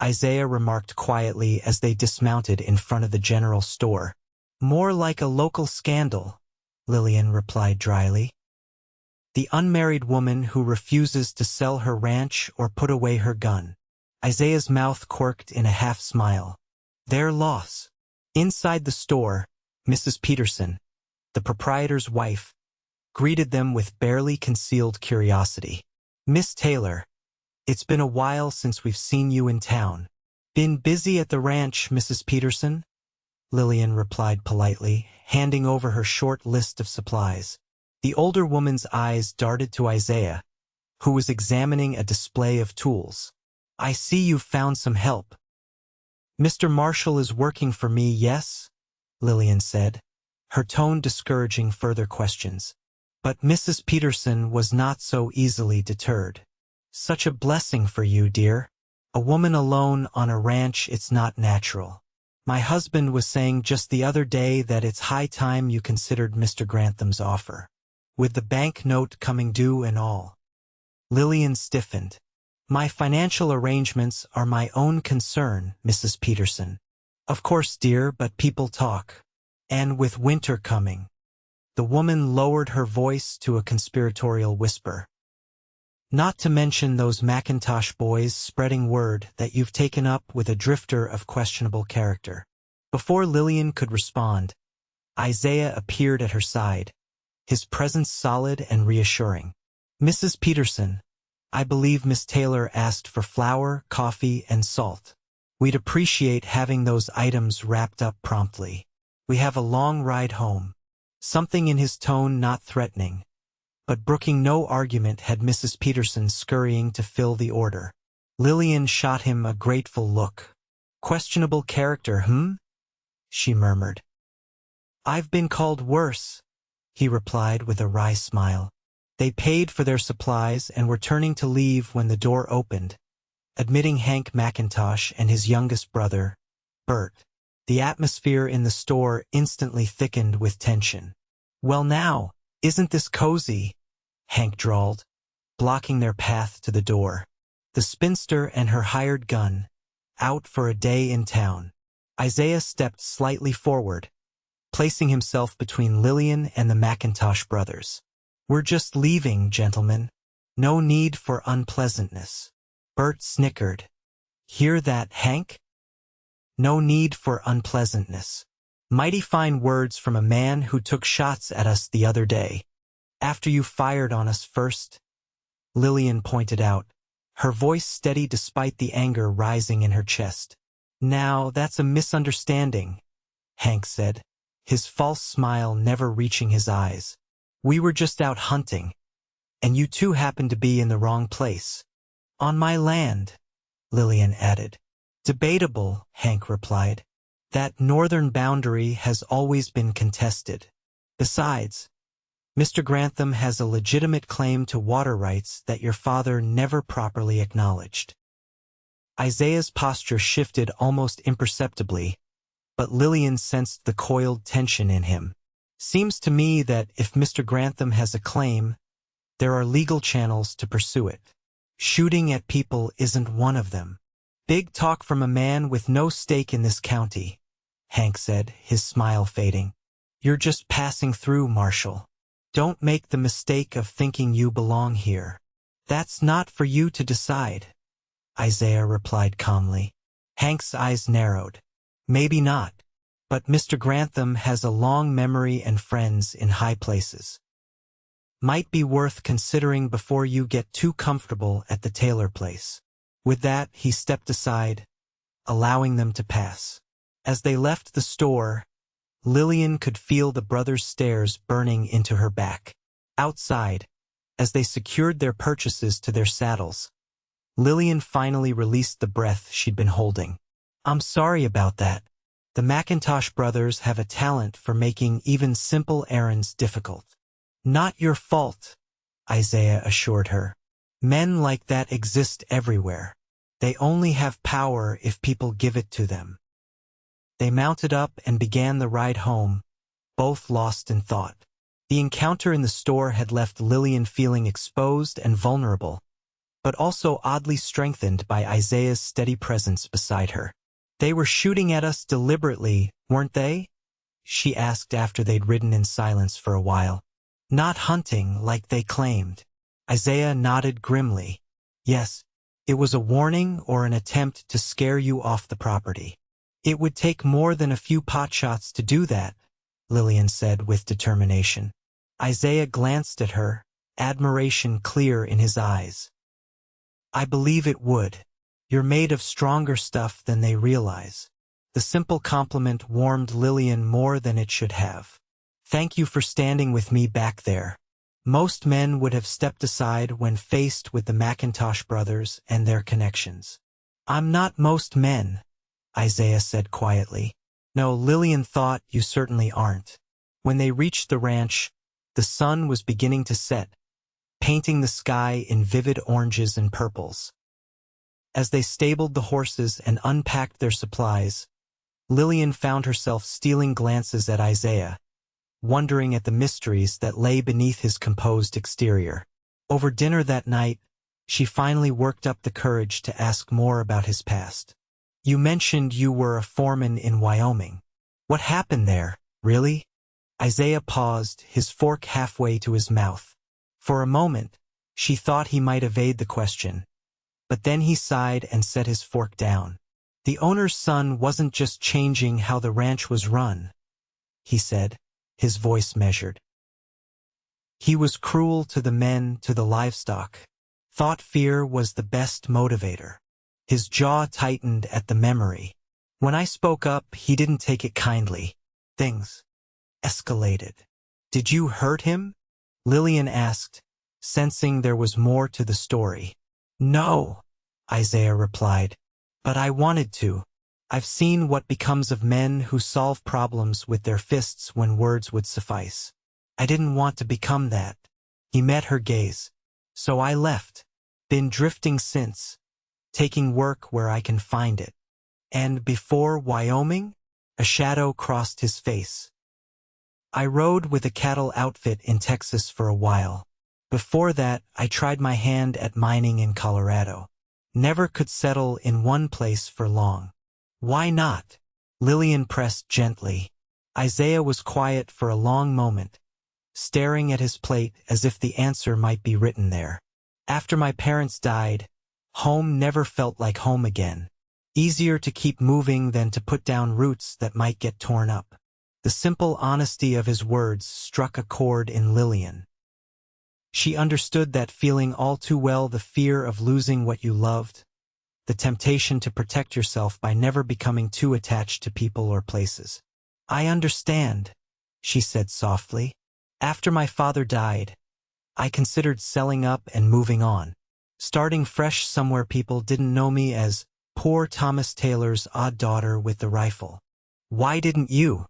Isaiah remarked quietly as they dismounted in front of the general store. "More like a local scandal," Lillian replied dryly. "The unmarried woman who refuses to sell her ranch or put away her gun." Isaiah's mouth quirked in a half-smile. "Their loss." Inside the store, Mrs. Peterson, the proprietor's wife, greeted them with barely concealed curiosity. "Miss Taylor, it's been a while since we've seen you in town." "Been busy at the ranch, Mrs. Peterson," Lillian replied politely, handing over her short list of supplies. The older woman's eyes darted to Isaiah, who was examining a display of tools. "I see you've found some help." "Mr. Marshall is working for me, yes?" Lillian said, her tone discouraging further questions. But Mrs. Peterson was not so easily deterred. "Such a blessing for you, dear. A woman alone on a ranch, it's not natural. My husband was saying just the other day that it's high time you considered Mr. Grantham's offer. With the bank note coming due and all." Lillian stiffened. "My financial arrangements are my own concern, Mrs. Peterson." "Of course, dear, but people talk. And with winter coming." The woman lowered her voice to a conspiratorial whisper. "Not to mention those Macintosh boys spreading word that you've taken up with a drifter of questionable character." Before Lillian could respond, Isaiah appeared at her side, his presence solid and reassuring. "Mrs. Peterson, I believe Miss Taylor asked for flour, coffee, and salt. We'd appreciate having those items wrapped up promptly. We have a long ride home." Something in his tone not threatening, but brooking no argument, had Mrs. Peterson scurrying to fill the order. Lillian shot him a grateful look. "Questionable character, she murmured. "I've been called worse," he replied with a wry smile. They paid for their supplies and were turning to leave when the door opened, admitting Hank McIntosh and his youngest brother, Bert. The atmosphere in the store instantly thickened with tension. "Well now, isn't this cozy?" Hank drawled, blocking their path to the door. The spinster and her hired gun, out for a day in town. Isaiah stepped slightly forward, placing himself between Lillian and the McIntosh brothers. "We're just leaving, gentlemen. No need for unpleasantness." Bert snickered. "Hear that, Hank? No need for unpleasantness. Mighty fine words from a man who took shots at us the other day. After you fired on us first," Lillian pointed out, her voice steady despite the anger rising in her chest. "Now, that's a misunderstanding," Hank said, his false smile never reaching his eyes. "We were just out hunting, and you two happened to be in the wrong place." "On my land," Lillian added. "Debatable," Hank replied. "That northern boundary has always been contested. Besides, Mr. Grantham has a legitimate claim to water rights that your father never properly acknowledged." Isaiah's posture shifted almost imperceptibly, but Lillian sensed the coiled tension in him. "Seems to me that if Mr. Grantham has a claim, there are legal channels to pursue it. Shooting at people isn't one of them." "Big talk from a man with no stake in this county," Hank said, his smile fading. "You're just passing through, Marshall. Don't make the mistake of thinking you belong here." "That's not for you to decide," Isaiah replied calmly. Hank's eyes narrowed. "Maybe not, but Mr. Grantham has a long memory and friends in high places. Might be worth considering before you get too comfortable at the Taylor place." With that, he stepped aside, allowing them to pass. As they left the store, Lillian could feel the brothers' stares burning into her back. Outside, as they secured their purchases to their saddles, Lillian finally released the breath she'd been holding. "I'm sorry about that. The McIntosh brothers have a talent for making even simple errands difficult." "Not your fault," Isaiah assured her. "Men like that exist everywhere. They only have power if people give it to them." They mounted up and began the ride home, both lost in thought. The encounter in the store had left Lillian feeling exposed and vulnerable, but also oddly strengthened by Isaiah's steady presence beside her. "They were shooting at us deliberately, weren't they?" she asked after they'd ridden in silence for a while. "Not hunting like they claimed." Isaiah nodded grimly. "Yes, it was a warning or an attempt to scare you off the property." "It would take more than a few potshots to do that," Lillian said with determination. Isaiah glanced at her, admiration clear in his eyes. "I believe it would. You're made of stronger stuff than they realize." The simple compliment warmed Lillian more than it should have. "Thank you for standing with me back there." Most men would have stepped aside when faced with the McIntosh brothers and their connections. "I'm not most men," Isaiah said quietly. "No, Lillian thought you certainly aren't." When they reached the ranch, the sun was beginning to set, painting the sky in vivid oranges and purples. As they stabled the horses and unpacked their supplies, Lillian found herself stealing glances at Isaiah, wondering at the mysteries that lay beneath his composed exterior. Over dinner that night, she finally worked up the courage to ask more about his past. "You mentioned you were a foreman in Wyoming. What happened there, really?" Isaiah paused, his fork halfway to his mouth. For a moment, she thought he might evade the question, but then he sighed and set his fork down. "The owner's son wasn't just changing how the ranch was run," he said, his voice measured. "He was cruel to the men, to the livestock. Thought fear was the best motivator." His jaw tightened at the memory. "When I spoke up, he didn't take it kindly. Things escalated." "Did you hurt him?" Lillian asked, sensing there was more to the story. "No," Isaiah replied, "but I wanted to. I've seen what becomes of men who solve problems with their fists when words would suffice. I didn't want to become that." He met her gaze. "So I left. Been drifting since, taking work where I can find it." "And before Wyoming?" A shadow crossed his face. "I rode with a cattle outfit in Texas for a while. Before that, I tried my hand at mining in Colorado. Never could settle in one place for long." "Why not?" Lillian pressed gently. Isaiah was quiet for a long moment, staring at his plate as if the answer might be written there. "After my parents died, home never felt like home again. Easier to keep moving than to put down roots that might get torn up." The simple honesty of his words struck a chord in Lillian. She understood that feeling all too well, the fear of losing what you loved, the temptation to protect yourself by never becoming too attached to people or places. "I understand," she said softly. "After my father died, I considered selling up and moving on. Starting fresh somewhere people didn't know me as poor Thomas Taylor's odd daughter with the rifle. Why didn't you?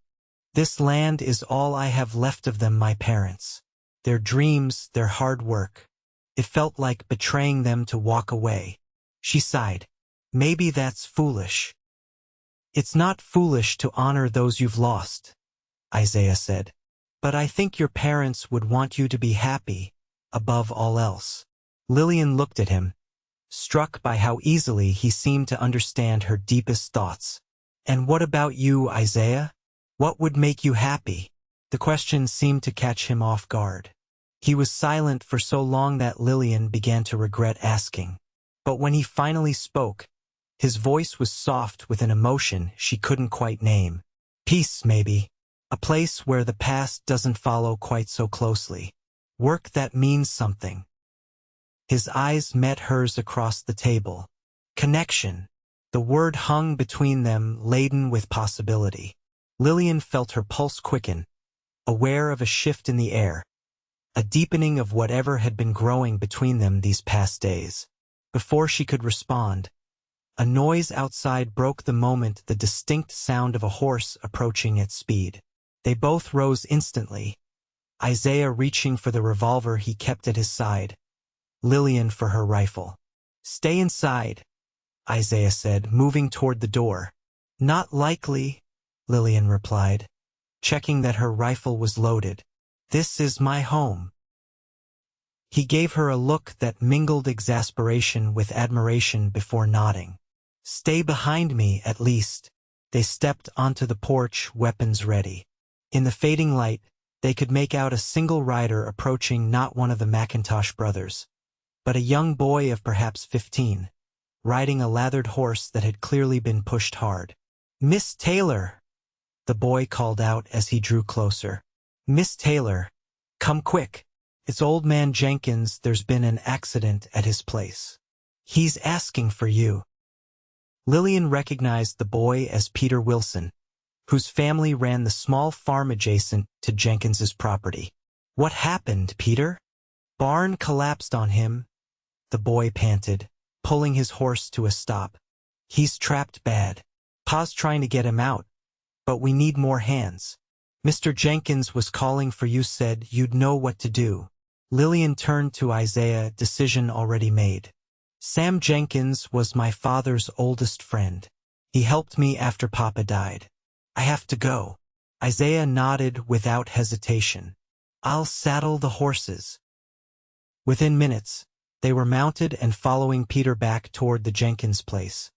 This land is all I have left of them, my parents. Their dreams, their hard work. It felt like betraying them to walk away." She sighed. "Maybe that's foolish." "It's not foolish to honor those you've lost," Isaiah said. "But I think your parents would want you to be happy, above all else." Lillian looked at him, struck by how easily he seemed to understand her deepest thoughts. "And what about you, Isaiah? What would make you happy?" The question seemed to catch him off guard. He was silent for so long that Lillian began to regret asking. But when he finally spoke, his voice was soft with an emotion she couldn't quite name. "Peace, maybe. A place where the past doesn't follow quite so closely. Work that means something." His eyes met hers across the table. Connection. The word hung between them, laden with possibility. Lillian felt her pulse quicken, aware of a shift in the air, a deepening of whatever had been growing between them these past days. Before she could respond, a noise outside broke the moment, the distinct sound of a horse approaching at speed. They both rose instantly, Isaiah reaching for the revolver he kept at his side, Lillian for her rifle. "Stay inside," Isaiah said, moving toward the door. "Not likely," Lillian replied, checking that her rifle was loaded. "This is my home." He gave her a look that mingled exasperation with admiration before nodding. "Stay behind me, at least." They stepped onto the porch, weapons ready. In the fading light, they could make out a single rider approaching, not one of the McIntosh brothers, but a young boy of perhaps 15, riding a lathered horse that had clearly been pushed hard. "Miss Taylor," the boy called out as he drew closer. "Miss Taylor, come quick. It's Old Man Jenkins. There's been an accident at his place. He's asking for you." Lillian recognized the boy as Peter Wilson, whose family ran the small farm adjacent to Jenkins's property. "What happened, Peter?" "Barn collapsed on him," the boy panted, pulling his horse to a stop. "He's trapped bad. Pa's trying to get him out, but we need more hands. Mr. Jenkins was calling for you, said you'd know what to do." Lillian turned to Isaiah, decision already made. "Sam Jenkins was my father's oldest friend. He helped me after Papa died. I have to go." Isaiah nodded without hesitation. "I'll saddle the horses." Within minutes, they were mounted and following Peter back toward the Jenkins place,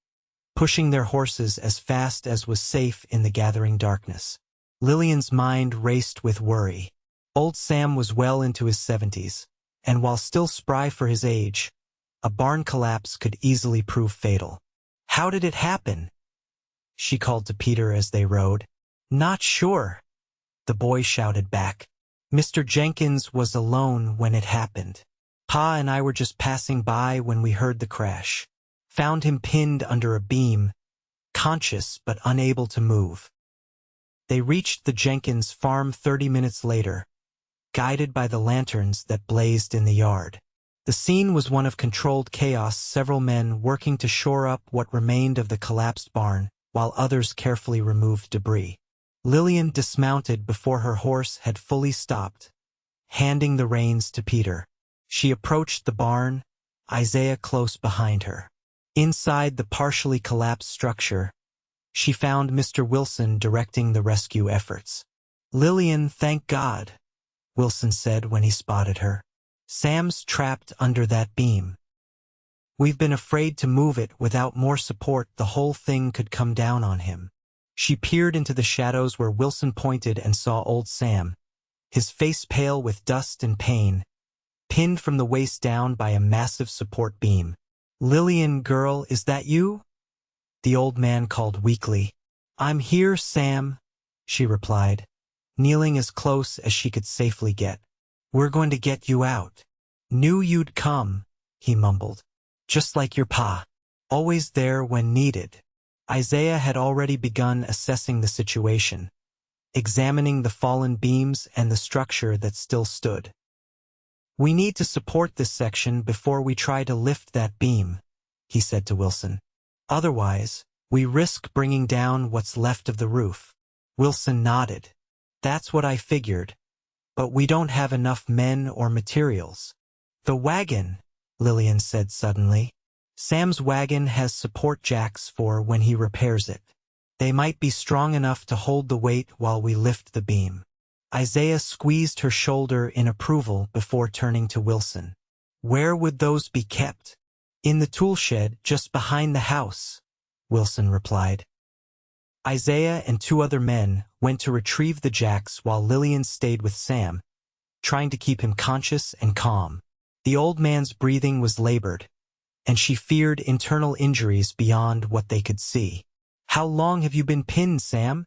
pushing their horses as fast as was safe in the gathering darkness. Lillian's mind raced with worry. Old Sam was well into his 70s, and while still spry for his age, a barn collapse could easily prove fatal. "How did it happen?" she called to Peter as they rode. "Not sure," the boy shouted back. "Mr. Jenkins was alone when it happened. Pa and I were just passing by when we heard the crash. Found him pinned under a beam, conscious but unable to move." They reached the Jenkins farm 30 minutes later, guided by the lanterns that blazed in the yard. The scene was one of controlled chaos, several men working to shore up what remained of the collapsed barn, while others carefully removed debris. Lillian dismounted before her horse had fully stopped, handing the reins to Peter. She approached the barn, Isaiah close behind her. Inside the partially collapsed structure, she found Mr. Wilson directing the rescue efforts. "Lillian, thank God," Wilson said when he spotted her. "Sam's trapped under that beam. We've been afraid to move it. Without more support, the whole thing could come down on him." She peered into the shadows where Wilson pointed and saw old Sam, his face pale with dust and pain, pinned from the waist down by a massive support beam. "Lillian, girl, is that you?" the old man called weakly. "I'm here, Sam," she replied, kneeling as close as she could safely get. "We're going to get you out." "Knew you'd come," he mumbled. "Just like your pa. Always there when needed." Isaiah had already begun assessing the situation, examining the fallen beams and the structure that still stood. "We need to support this section before we try to lift that beam," he said to Wilson. "Otherwise, we risk bringing down what's left of the roof." Wilson nodded. "That's what I figured, but we don't have enough men or materials." "The wagon," Lillian said suddenly. "Sam's wagon has support jacks for when he repairs it. They might be strong enough to hold the weight while we lift the beam." Isaiah squeezed her shoulder in approval before turning to Wilson. "Where would those be kept?" "In the tool shed just behind the house," Wilson replied. Isaiah and 2 other men went to retrieve the jacks while Lillian stayed with Sam, trying to keep him conscious and calm. The old man's breathing was labored, and she feared internal injuries beyond what they could see. "How long have you been pinned, Sam?"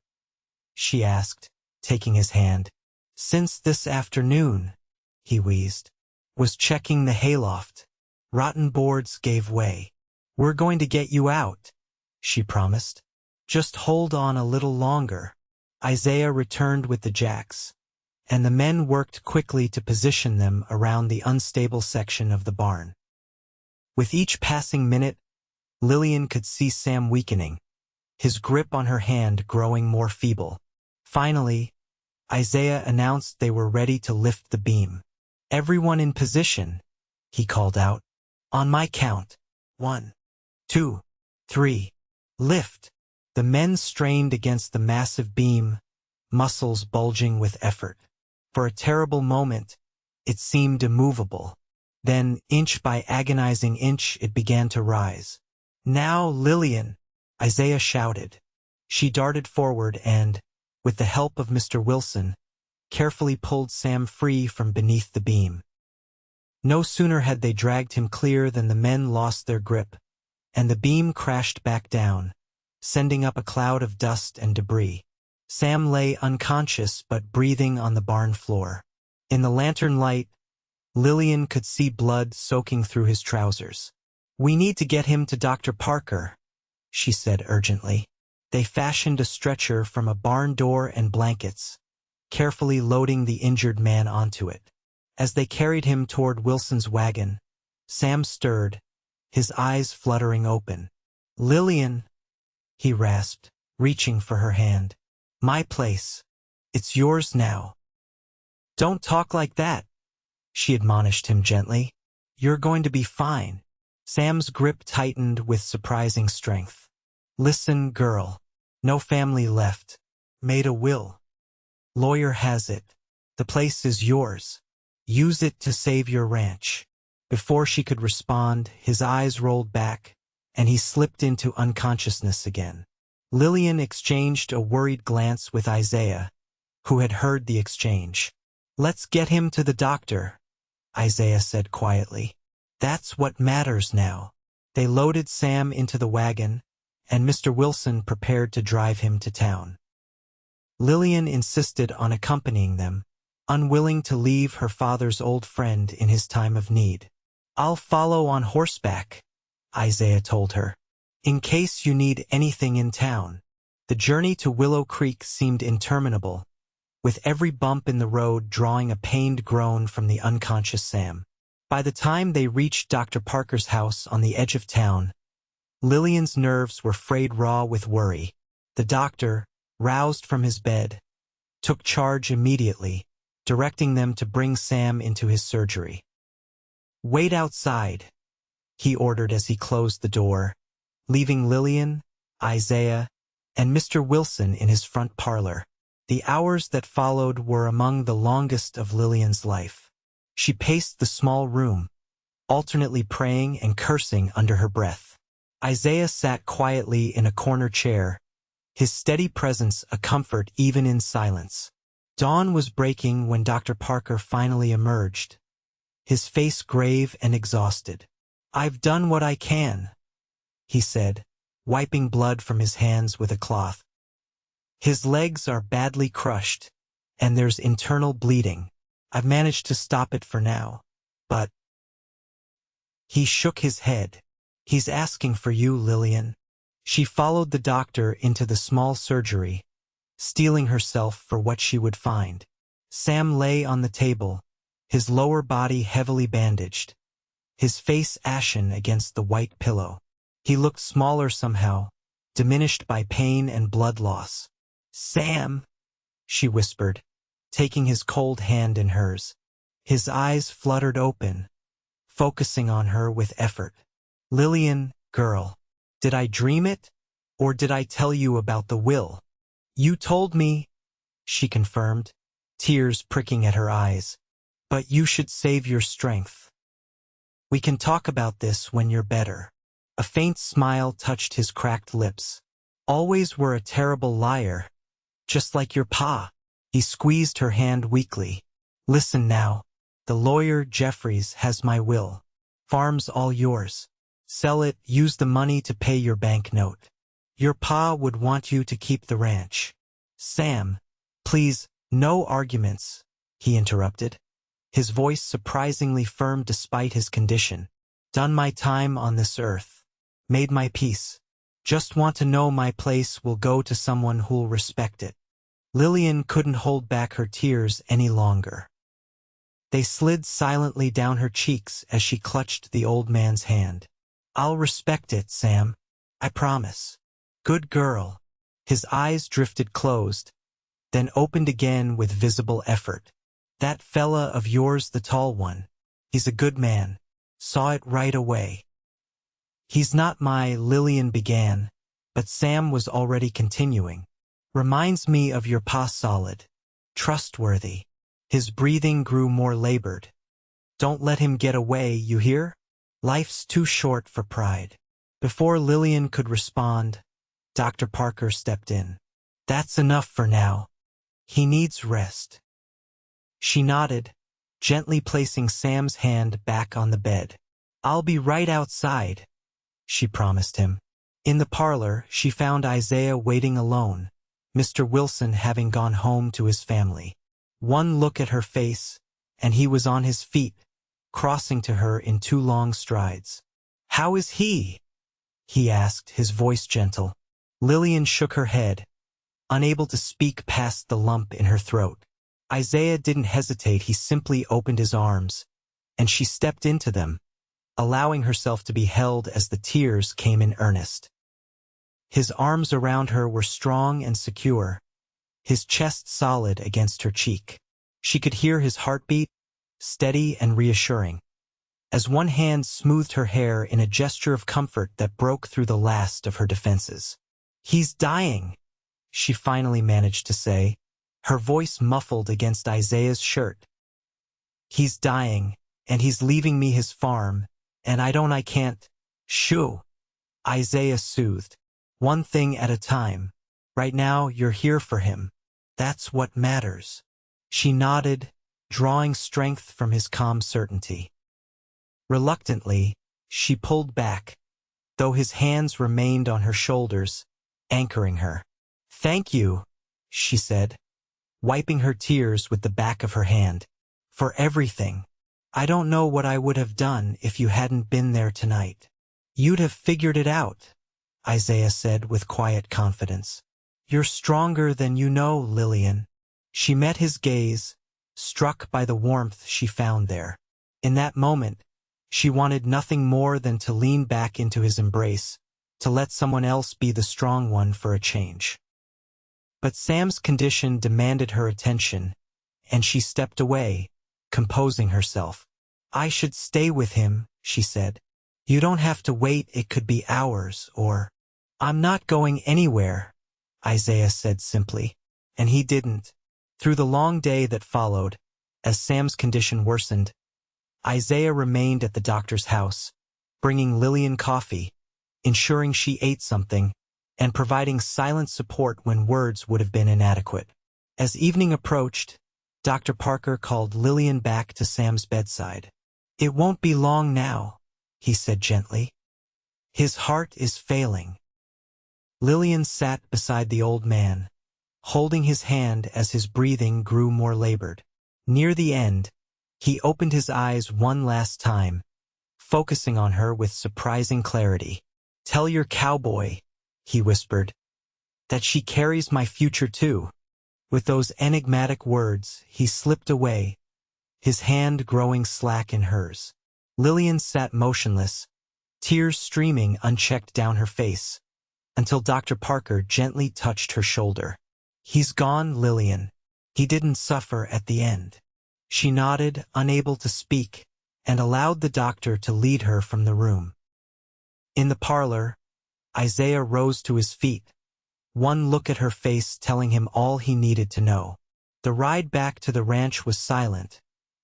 she asked, taking his hand. "Since this afternoon," he wheezed. "Was checking the hayloft. Rotten boards gave way." "We're going to get you out," she promised. "Just hold on a little longer." Isaiah returned with the jacks, and the men worked quickly to position them around the unstable section of the barn. With each passing minute, Lillian could see Sam weakening, his grip on her hand growing more feeble. Finally, Isaiah announced they were ready to lift the beam. "Everyone in position," he called out. "On my count. 1, 2, 3. Lift." The men strained against the massive beam, muscles bulging with effort. For a terrible moment, it seemed immovable. Then, inch by agonizing inch, it began to rise. "Now, Lillian!" Isaiah shouted. She darted forward and, with the help of Mr. Wilson, carefully pulled Sam free from beneath the beam. No sooner had they dragged him clear than the men lost their grip, and the beam crashed back down, sending up a cloud of dust and debris. Sam lay unconscious but breathing on the barn floor. In the lantern light, Lillian could see blood soaking through his trousers. "We need to get him to Dr. Parker," she said urgently. They fashioned a stretcher from a barn door and blankets, carefully loading the injured man onto it. As they carried him toward Wilson's wagon, Sam stirred, his eyes fluttering open. "Lillian," he rasped, reaching for her hand. "My place. It's yours now." "Don't talk like that," she admonished him gently. "You're going to be fine." Sam's grip tightened with surprising strength. "Listen, girl. No family left. Made a will. Lawyer has it. The place is yours. Use it to save your ranch." Before she could respond, his eyes rolled back, and he slipped into unconsciousness again. Lillian exchanged a worried glance with Isaiah, who had heard the exchange. "Let's get him to the doctor," Isaiah said quietly. "That's what matters now." They loaded Sam into the wagon, and Mr. Wilson prepared to drive him to town. Lillian insisted on accompanying them, unwilling to leave her father's old friend in his time of need. "I'll follow on horseback," Isaiah told her, "in case you need anything in town." The journey to Willow Creek seemed interminable, with every bump in the road drawing a pained groan from the unconscious Sam. By the time they reached Dr. Parker's house on the edge of town, Lillian's nerves were frayed raw with worry. The doctor, roused from his bed, took charge immediately, directing them to bring Sam into his surgery. "Wait outside," he ordered as he closed the door, leaving Lillian, Isaiah, and Mr. Wilson in his front parlor. The hours that followed were among the longest of Lillian's life. She paced the small room, alternately praying and cursing under her breath. Isaiah sat quietly in a corner chair, his steady presence a comfort even in silence. Dawn was breaking when Dr. Parker finally emerged, his face grave and exhausted. "I've done what I can," he said, wiping blood from his hands with a cloth. "His legs are badly crushed, and there's internal bleeding. I've managed to stop it for now, but—" He shook his head. "He's asking for you, Lillian." She followed the doctor into the small surgery, steeling herself for what she would find. Sam lay on the table, his lower body heavily bandaged, his face ashen against the white pillow. He looked smaller somehow, diminished by pain and blood loss. "Sam," she whispered, taking his cold hand in hers. His eyes fluttered open, focusing on her with effort. "Lillian, girl, did I dream it, or did I tell you about the will?" "You told me," she confirmed, tears pricking at her eyes. "But you should save your strength. We can talk about this when you're better." A faint smile touched his cracked lips. "Always were a terrible liar, just like your pa." He squeezed her hand weakly. "Listen now. The lawyer Jeffries has my will. Farm's all yours. Sell it, use the money to pay your bank note. Your pa would want you to keep the ranch." "Sam, please, no arguments," he interrupted, his voice surprisingly firm despite his condition. "Done my time on this earth. Made my peace. Just want to know my place will go to someone who'll respect it." Lillian couldn't hold back her tears any longer. They slid silently down her cheeks as she clutched the old man's hand. "I'll respect it, Sam. I promise. Good girl." His eyes drifted closed, then opened again with visible effort. "That fella of yours, the tall one. He's a good man. Saw it right away." "He's not my," Lillian began, but Sam was already continuing. "Reminds me of your pa, solid. Trustworthy." His breathing grew more labored. "Don't let him get away, you hear? Life's too short for pride." Before Lillian could respond, Dr. Parker stepped in. "That's enough for now. He needs rest." She nodded, gently placing Sam's hand back on the bed. "I'll be right outside," she promised him. In the parlor, she found Isaiah waiting alone, Mr. Wilson having gone home to his family. One look at her face, and he was on his feet, crossing to her in 2 long strides. "How is he?" he asked, his voice gentle. Lillian shook her head, unable to speak past the lump in her throat. Isaiah didn't hesitate, he simply opened his arms, and she stepped into them, allowing herself to be held as the tears came in earnest. His arms around her were strong and secure, his chest solid against her cheek. She could hear his heartbeat, steady and reassuring, as one hand smoothed her hair in a gesture of comfort that broke through the last of her defenses. "He's dying," she finally managed to say, her voice muffled against Isaiah's shirt. "He's dying, and he's leaving me his farm, and I can't." "Shoo," Isaiah soothed. "One thing at a time. Right now, you're here for him. That's what matters." She nodded, drawing strength from his calm certainty. Reluctantly, she pulled back, though his hands remained on her shoulders, anchoring her. "Thank you," she said, wiping her tears with the back of her hand. "For everything. I don't know what I would have done if you hadn't been there tonight." "You'd have figured it out," Isaiah said with quiet confidence. "You're stronger than you know, Lillian." She met his gaze, struck by the warmth she found there. In that moment, she wanted nothing more than to lean back into his embrace, to let someone else be the strong one for a change. But Sam's condition demanded her attention, and she stepped away, composing herself. "I should stay with him," she said. "You don't have to wait, it could be hours, or—" "I'm not going anywhere," Isaiah said simply, and he didn't. Through the long day that followed, as Sam's condition worsened, Isaiah remained at the doctor's house, bringing Lillian coffee, ensuring she ate something, and providing silent support when words would have been inadequate. As evening approached, Dr. Parker called Lillian back to Sam's bedside. "It won't be long now," he said gently. "His heart is failing." Lillian sat beside the old man, holding his hand as his breathing grew more labored. Near the end, he opened his eyes one last time, focusing on her with surprising clarity. "Tell your cowboy," he whispered, "that she carries my future too." With those enigmatic words, he slipped away, his hand growing slack in hers. Lillian sat motionless, tears streaming unchecked down her face, until Dr. Parker gently touched her shoulder. "He's gone, Lillian. He didn't suffer at the end." She nodded, unable to speak, and allowed the doctor to lead her from the room. In the parlor, Isaiah rose to his feet, one look at her face telling him all he needed to know. The ride back to the ranch was silent,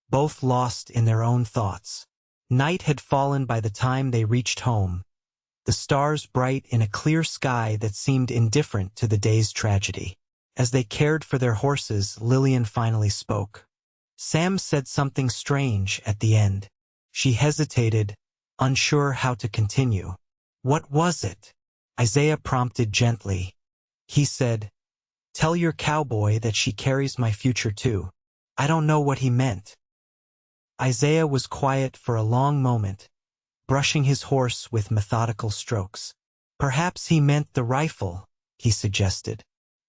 both lost in their own thoughts. Night had fallen by the time they reached home, the stars bright in a clear sky that seemed indifferent to the day's tragedy. As they cared for their horses, Lillian finally spoke. "Sam said something strange at the end." She hesitated, unsure how to continue. "What was it?" Isaiah prompted gently. He said, "Tell your cowboy that she carries my future too." I don't know what he meant. Isaiah was quiet for a long moment, brushing his horse with methodical strokes. "Perhaps he meant the rifle," he suggested.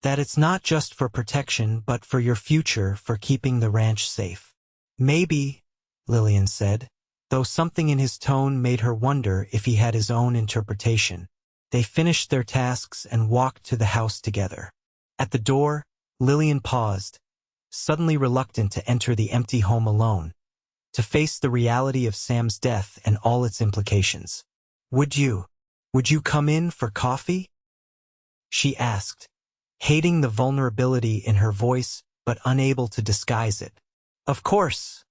That it's not just for protection but for your future, for keeping the ranch safe. Maybe, Lillian said, though something in his tone made her wonder if he had his own interpretation. They finished their tasks and walked to the house together. At the door, Lillian paused, suddenly reluctant to enter the empty home alone, to face the reality of Sam's death and all its implications. Would you come in for coffee?" she asked, hating the vulnerability in her voice but unable to disguise it. "Of course,"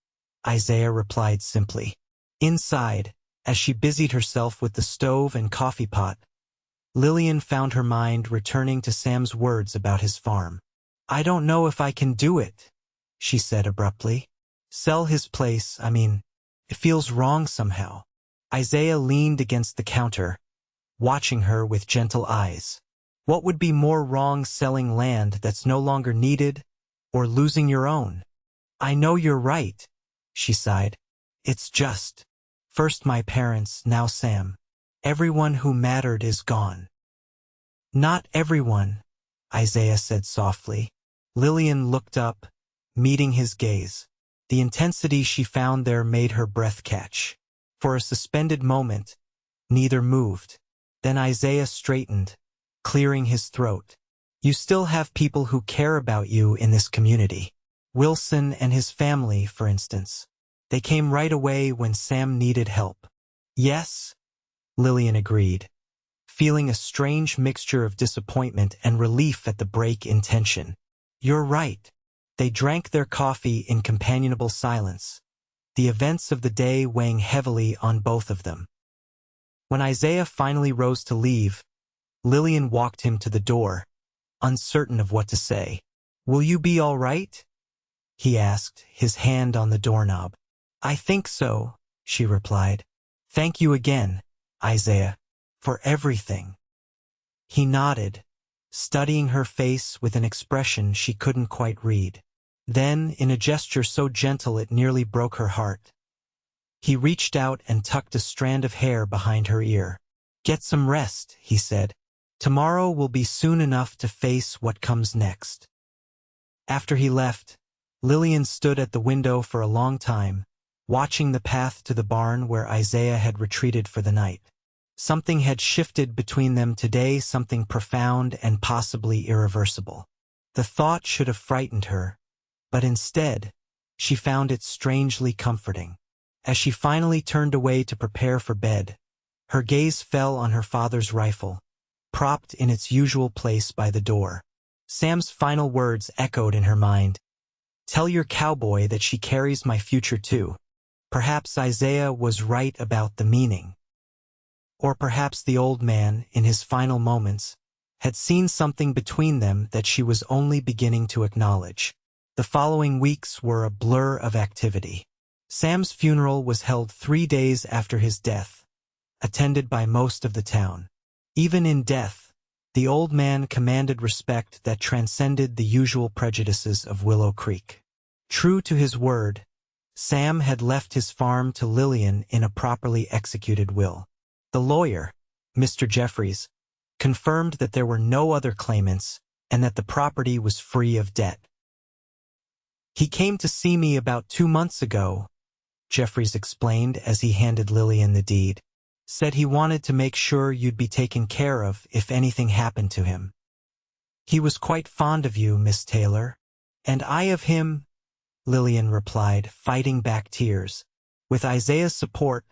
Isaiah replied simply. Inside, as she busied herself with the stove and coffee pot, Lillian found her mind returning to Sam's words about his farm. "I don't know if I can do it," she said abruptly. "Sell his place, it feels wrong somehow." Isaiah leaned against the counter, watching her with gentle eyes. "What would be more wrong, selling land that's no longer needed, or losing your own?" "I know you're right," she sighed. "It's just, first my parents, now Sam. Everyone who mattered is gone." "Not everyone," Isaiah said softly. Lillian looked up, meeting his gaze. The intensity she found there made her breath catch. For a suspended moment, neither moved. Then Isaiah straightened, clearing his throat. "You still have people who care about you in this community. Wilson and his family, for instance. They came right away when Sam needed help." "Yes," Lillian agreed, feeling a strange mixture of disappointment and relief at the break in tension. "You're right." They drank their coffee in companionable silence, the events of the day weighing heavily on both of them. When Isaiah finally rose to leave, Lillian walked him to the door, uncertain of what to say. "Will you be all right?" he asked, his hand on the doorknob. "I think so," she replied. "Thank you again, Isaiah, for everything." He nodded, studying her face with an expression she couldn't quite read. Then, in a gesture so gentle it nearly broke her heart, he reached out and tucked a strand of hair behind her ear. "Get some rest," he said. "Tomorrow will be soon enough to face what comes next." After he left, Lillian stood at the window for a long time, watching the path to the barn where Isaiah had retreated for the night. Something had shifted between them today, something profound and possibly irreversible. The thought should have frightened her, but instead, she found it strangely comforting. As she finally turned away to prepare for bed, her gaze fell on her father's rifle, propped in its usual place by the door. Sam's final words echoed in her mind. "Tell your cowboy that she carries my future too." Perhaps Isaiah was right about the meaning. Or perhaps the old man, in his final moments, had seen something between them that she was only beginning to acknowledge. The following weeks were a blur of activity. Sam's funeral was held 3 days after his death, attended by most of the town. Even in death, the old man commanded respect that transcended the usual prejudices of Willow Creek. True to his word, Sam had left his farm to Lillian in a properly executed will. The lawyer, Mr. Jeffries, confirmed that there were no other claimants and that the property was free of debt. "He came to see me about 2 months ago," Jeffries explained as he handed Lillian the deed. "Said he wanted to make sure you'd be taken care of if anything happened to him. He was quite fond of you, Miss Taylor." "And I of him," Lillian replied, fighting back tears. With Isaiah's support,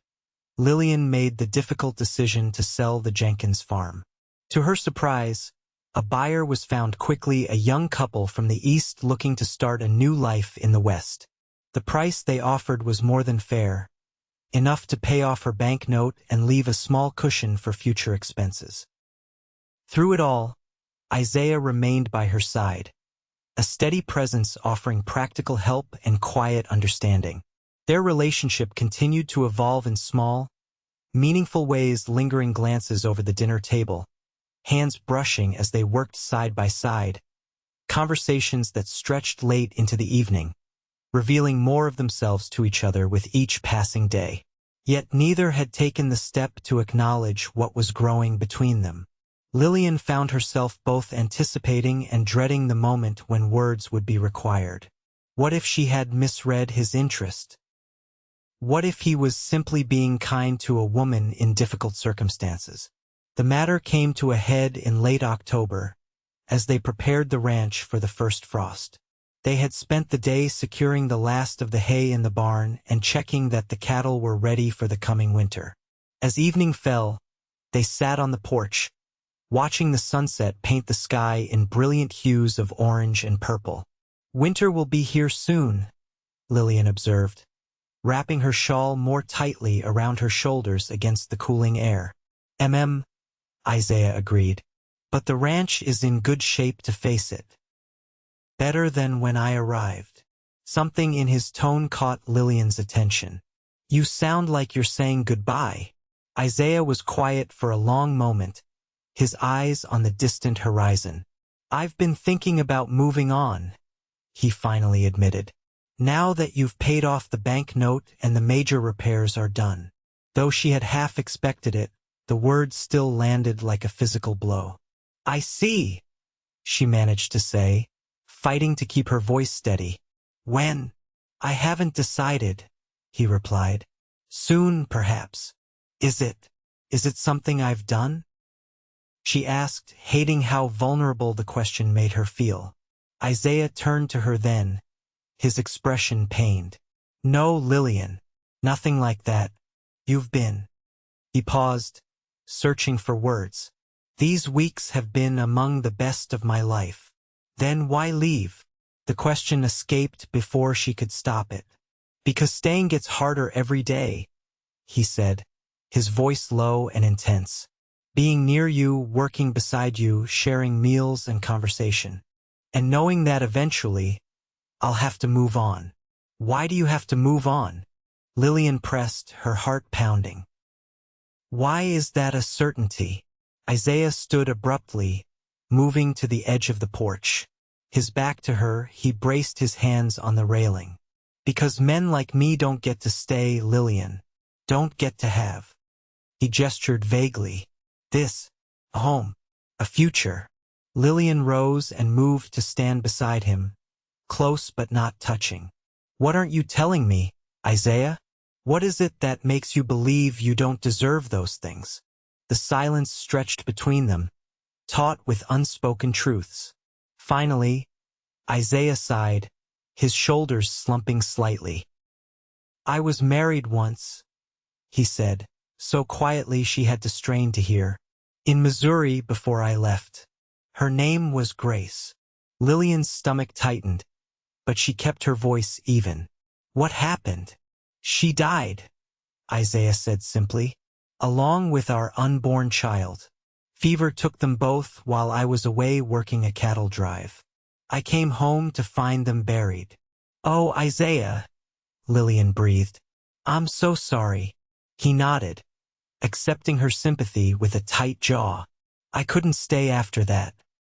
Lillian made the difficult decision to sell the Jenkins farm. To her surprise, a buyer was found quickly, a young couple from the East looking to start a new life in the West. The price they offered was more than fair, enough to pay off her bank note and leave a small cushion for future expenses. Through it all, Isaiah remained by her side, a steady presence offering practical help and quiet understanding. Their relationship continued to evolve in small, meaningful ways, lingering glances over the dinner table, hands brushing as they worked side by side, conversations that stretched late into the evening, revealing more of themselves to each other with each passing day. Yet neither had taken the step to acknowledge what was growing between them. Lillian found herself both anticipating and dreading the moment when words would be required. What if she had misread his interest? What if he was simply being kind to a woman in difficult circumstances? The matter came to a head in late October, as they prepared the ranch for the first frost. They had spent the day securing the last of the hay in the barn and checking that the cattle were ready for the coming winter. As evening fell, they sat on the porch, watching the sunset paint the sky in brilliant hues of orange and purple. "Winter will be here soon," Lillian observed, wrapping her shawl more tightly around her shoulders against the cooling air. Isaiah agreed. "But the ranch is in good shape to face it. Better than when I arrived." Something in his tone caught Lillian's attention. "You sound like you're saying goodbye." Isaiah was quiet for a long moment, his eyes on the distant horizon. "I've been thinking about moving on," he finally admitted. "Now that you've paid off the bank note and the major repairs are done." Though she had half expected it, the words still landed like a physical blow. "I see," she managed to say, fighting to keep her voice steady. "When?" "I haven't decided," he replied. "Soon, perhaps." Is it something I've done?" she asked, hating how vulnerable the question made her feel. Isaiah turned to her then, his expression pained. "No, Lillian, nothing like that. You've been—" He paused, searching for words. "These weeks have been among the best of my life." "Then why leave?" The question escaped before she could stop it. "Because staying gets harder every day," he said, his voice low and intense. "Being near you, working beside you, sharing meals and conversation. And knowing that eventually, I'll have to move on." "Why do you have to move on?" Lillian pressed, her heart pounding. "Why is that a certainty?" Isaiah stood abruptly, moving to the edge of the porch. His back to her, he braced his hands on the railing. "Because men like me don't get to stay, Lillian. Don't get to have." He gestured vaguely. "This, a home, a future." Lillian rose and moved to stand beside him, close but not touching. "What aren't you telling me, Isaiah? What is it that makes you believe you don't deserve those things?" The silence stretched between them, taut with unspoken truths. Finally, Isaiah sighed, his shoulders slumping slightly. "I was married once," he said, so quietly she had to strain to hear. "In Missouri before I left. Her name was Grace." Lillian's stomach tightened, but she kept her voice even. "What happened?" "She died," Isaiah said simply, "along with our unborn child. Fever took them both while I was away working a cattle drive. I came home to find them buried." "Oh, Isaiah," Lillian breathed. "I'm so sorry." He nodded, accepting her sympathy with a tight jaw. "I couldn't stay after that.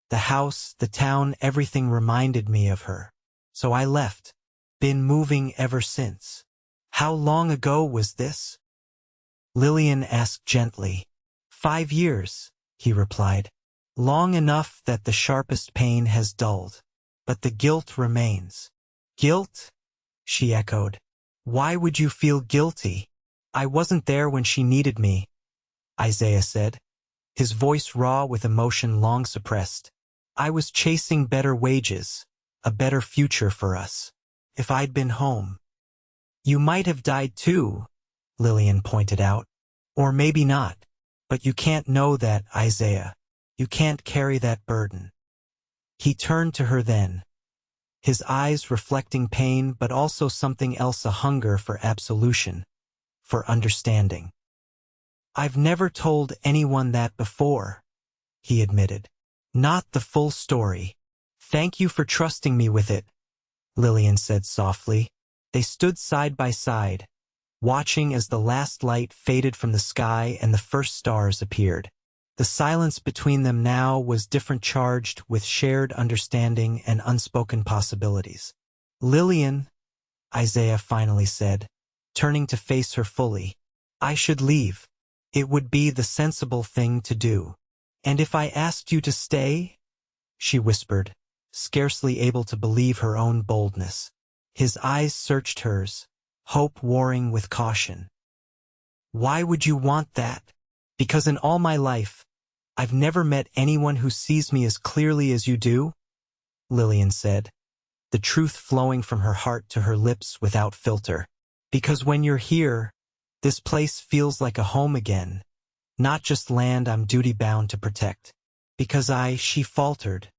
The house, the town, everything reminded me of her. So I left. Been moving ever since." "How long ago was this?" Lillian asked gently. 5 years, he replied. "Long enough that the sharpest pain has dulled. But the guilt remains." "Guilt?" she echoed. "Why would you feel guilty?" "I wasn't there when she needed me," Isaiah said, his voice raw with emotion long suppressed. "I was chasing better wages, a better future for us. If I'd been home." "You might have died too," Lillian pointed out. "Or maybe not. But you can't know that, Isaiah. You can't carry that burden." He turned to her then, his eyes reflecting pain but also something else, a hunger for absolution, for understanding. "I've never told anyone that before," he admitted. "Not the full story." "Thank you for trusting me with it," Lillian said softly. They stood side by side, watching as the last light faded from the sky and the first stars appeared. The silence between them now was different, charged with shared understanding and unspoken possibilities. "Lillian," Isaiah finally said, turning to face her fully, "I should leave. It would be the sensible thing to do. And if I asked you to stay? She whispered, scarcely able to believe her own boldness. His eyes searched hers, hope warring with caution. Why would you want that? Because in all my life, I've never met anyone who sees me as clearly as you do, Lillian said, the truth flowing from her heart to her lips without filter. Because when you're here, this place feels like a home again, not just land I'm duty-bound to protect. Because she faltered,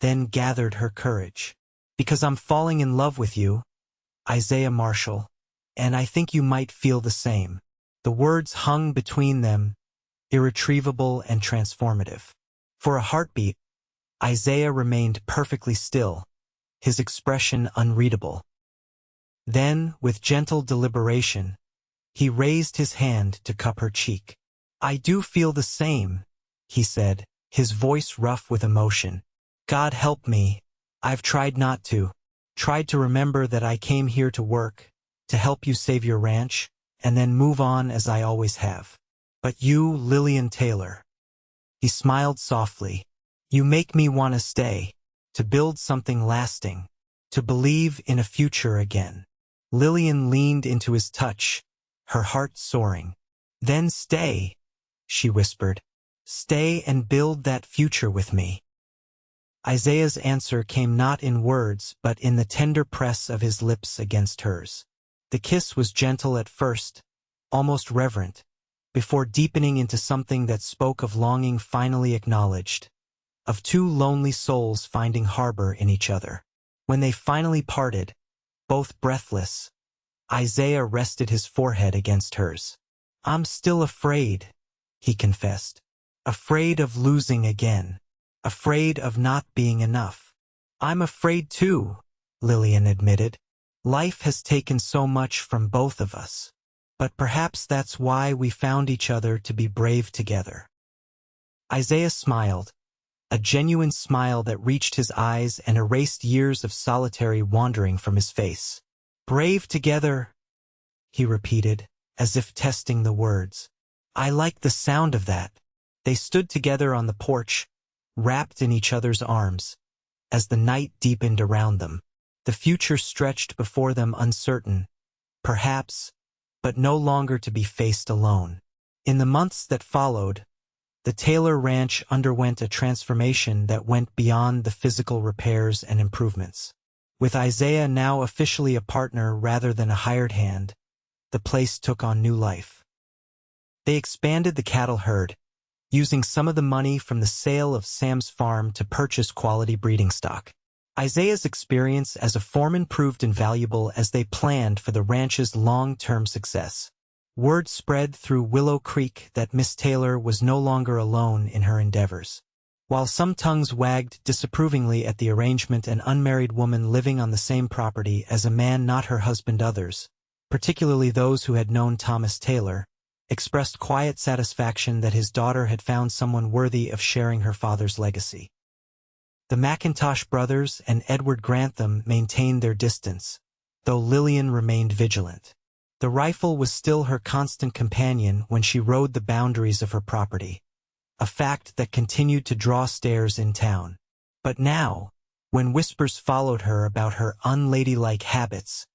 then gathered her courage. Because I'm falling in love with you, Isaiah Marshall, and I think you might feel the same. The words hung between them, irretrievable and transformative. For a heartbeat, Isaiah remained perfectly still, his expression unreadable. Then, with gentle deliberation, he raised his hand to cup her cheek. I do feel the same, he said, his voice rough with emotion. God help me, I've tried not to. Tried to remember that I came here to work, to help you save your ranch, and then move on as I always have. But you, Lillian Taylor. He smiled softly. You make me want to stay, to build something lasting, to believe in a future again. Lillian leaned into his touch, her heart soaring. Then stay, she whispered. Stay and build that future with me. Isaiah's answer came not in words but in the tender press of his lips against hers. The kiss was gentle at first, almost reverent, before deepening into something that spoke of longing finally acknowledged, of two lonely souls finding harbor in each other. When they finally parted, both breathless, Isaiah rested his forehead against hers. I'm still afraid, he confessed. Afraid of losing again. Afraid of not being enough. I'm afraid too, Lillian admitted. Life has taken so much from both of us. But perhaps that's why we found each other to be brave together. Isaiah smiled, a genuine smile that reached his eyes and erased years of solitary wandering from his face. Brave together, he repeated, as if testing the words. I like the sound of that. They stood together on the porch, wrapped in each other's arms. As the night deepened around them, the future stretched before them uncertain, perhaps, but no longer to be faced alone. In the months that followed, the Taylor Ranch underwent a transformation that went beyond the physical repairs and improvements. With Isaiah now officially a partner rather than a hired hand, the place took on new life. They expanded the cattle herd, using some of the money from the sale of Sam's farm to purchase quality breeding stock. Isaiah's experience as a foreman proved invaluable as they planned for the ranch's long-term success. Word spread through Willow Creek that Miss Taylor was no longer alone in her endeavors. While some tongues wagged disapprovingly at the arrangement, an unmarried woman living on the same property as a man not her husband, others, particularly those who had known Thomas Taylor, expressed quiet satisfaction that his daughter had found someone worthy of sharing her father's legacy. The McIntosh brothers and Edward Grantham maintained their distance, though Lillian remained vigilant. The rifle was still her constant companion when she rode the boundaries of her property, a fact that continued to draw stares in town. But now, when whispers followed her about her unladylike habits,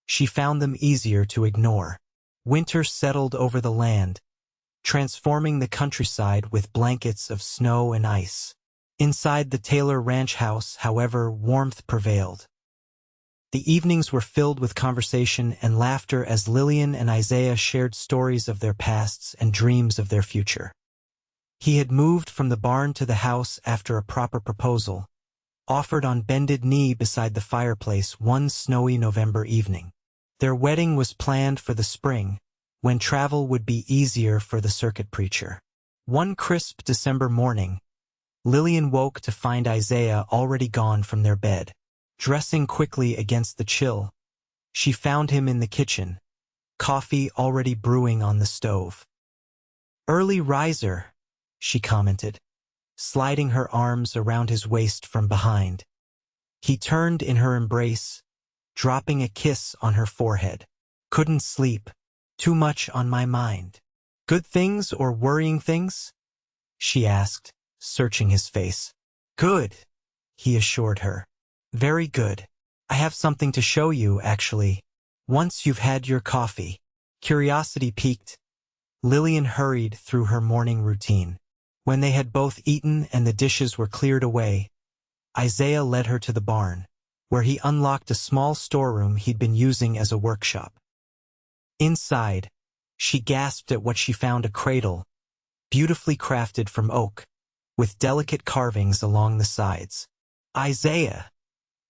she found them easier to ignore. Winter settled over the land, transforming the countryside with blankets of snow and ice. Inside the Taylor Ranch house, however, warmth prevailed. The evenings were filled with conversation and laughter as Lillian and Isaiah shared stories of their pasts and dreams of their future. He had moved from the barn to the house after a proper proposal, offered on bended knee beside the fireplace one snowy November evening. Their wedding was planned for the spring, when travel would be easier for the circuit preacher. One crisp December morning, Lillian woke to find Isaiah already gone from their bed. Dressing quickly against the chill, she found him in the kitchen, coffee already brewing on the stove. "Early riser," she commented, sliding her arms around his waist from behind. He turned in her embrace, dropping a kiss on her forehead. "Couldn't sleep. Too much on my mind." "Good things or worrying things?" she asked, searching his face. "Good," he assured her. "Very good. I have something to show you, actually. Once you've had your coffee." Curiosity piqued, Lillian hurried through her morning routine. When they had both eaten and the dishes were cleared away, Isaiah led her to the barn, where he unlocked a small storeroom he'd been using as a workshop. Inside, she gasped at what she found: a cradle, beautifully crafted from oak, with delicate carvings along the sides. "Isaiah,"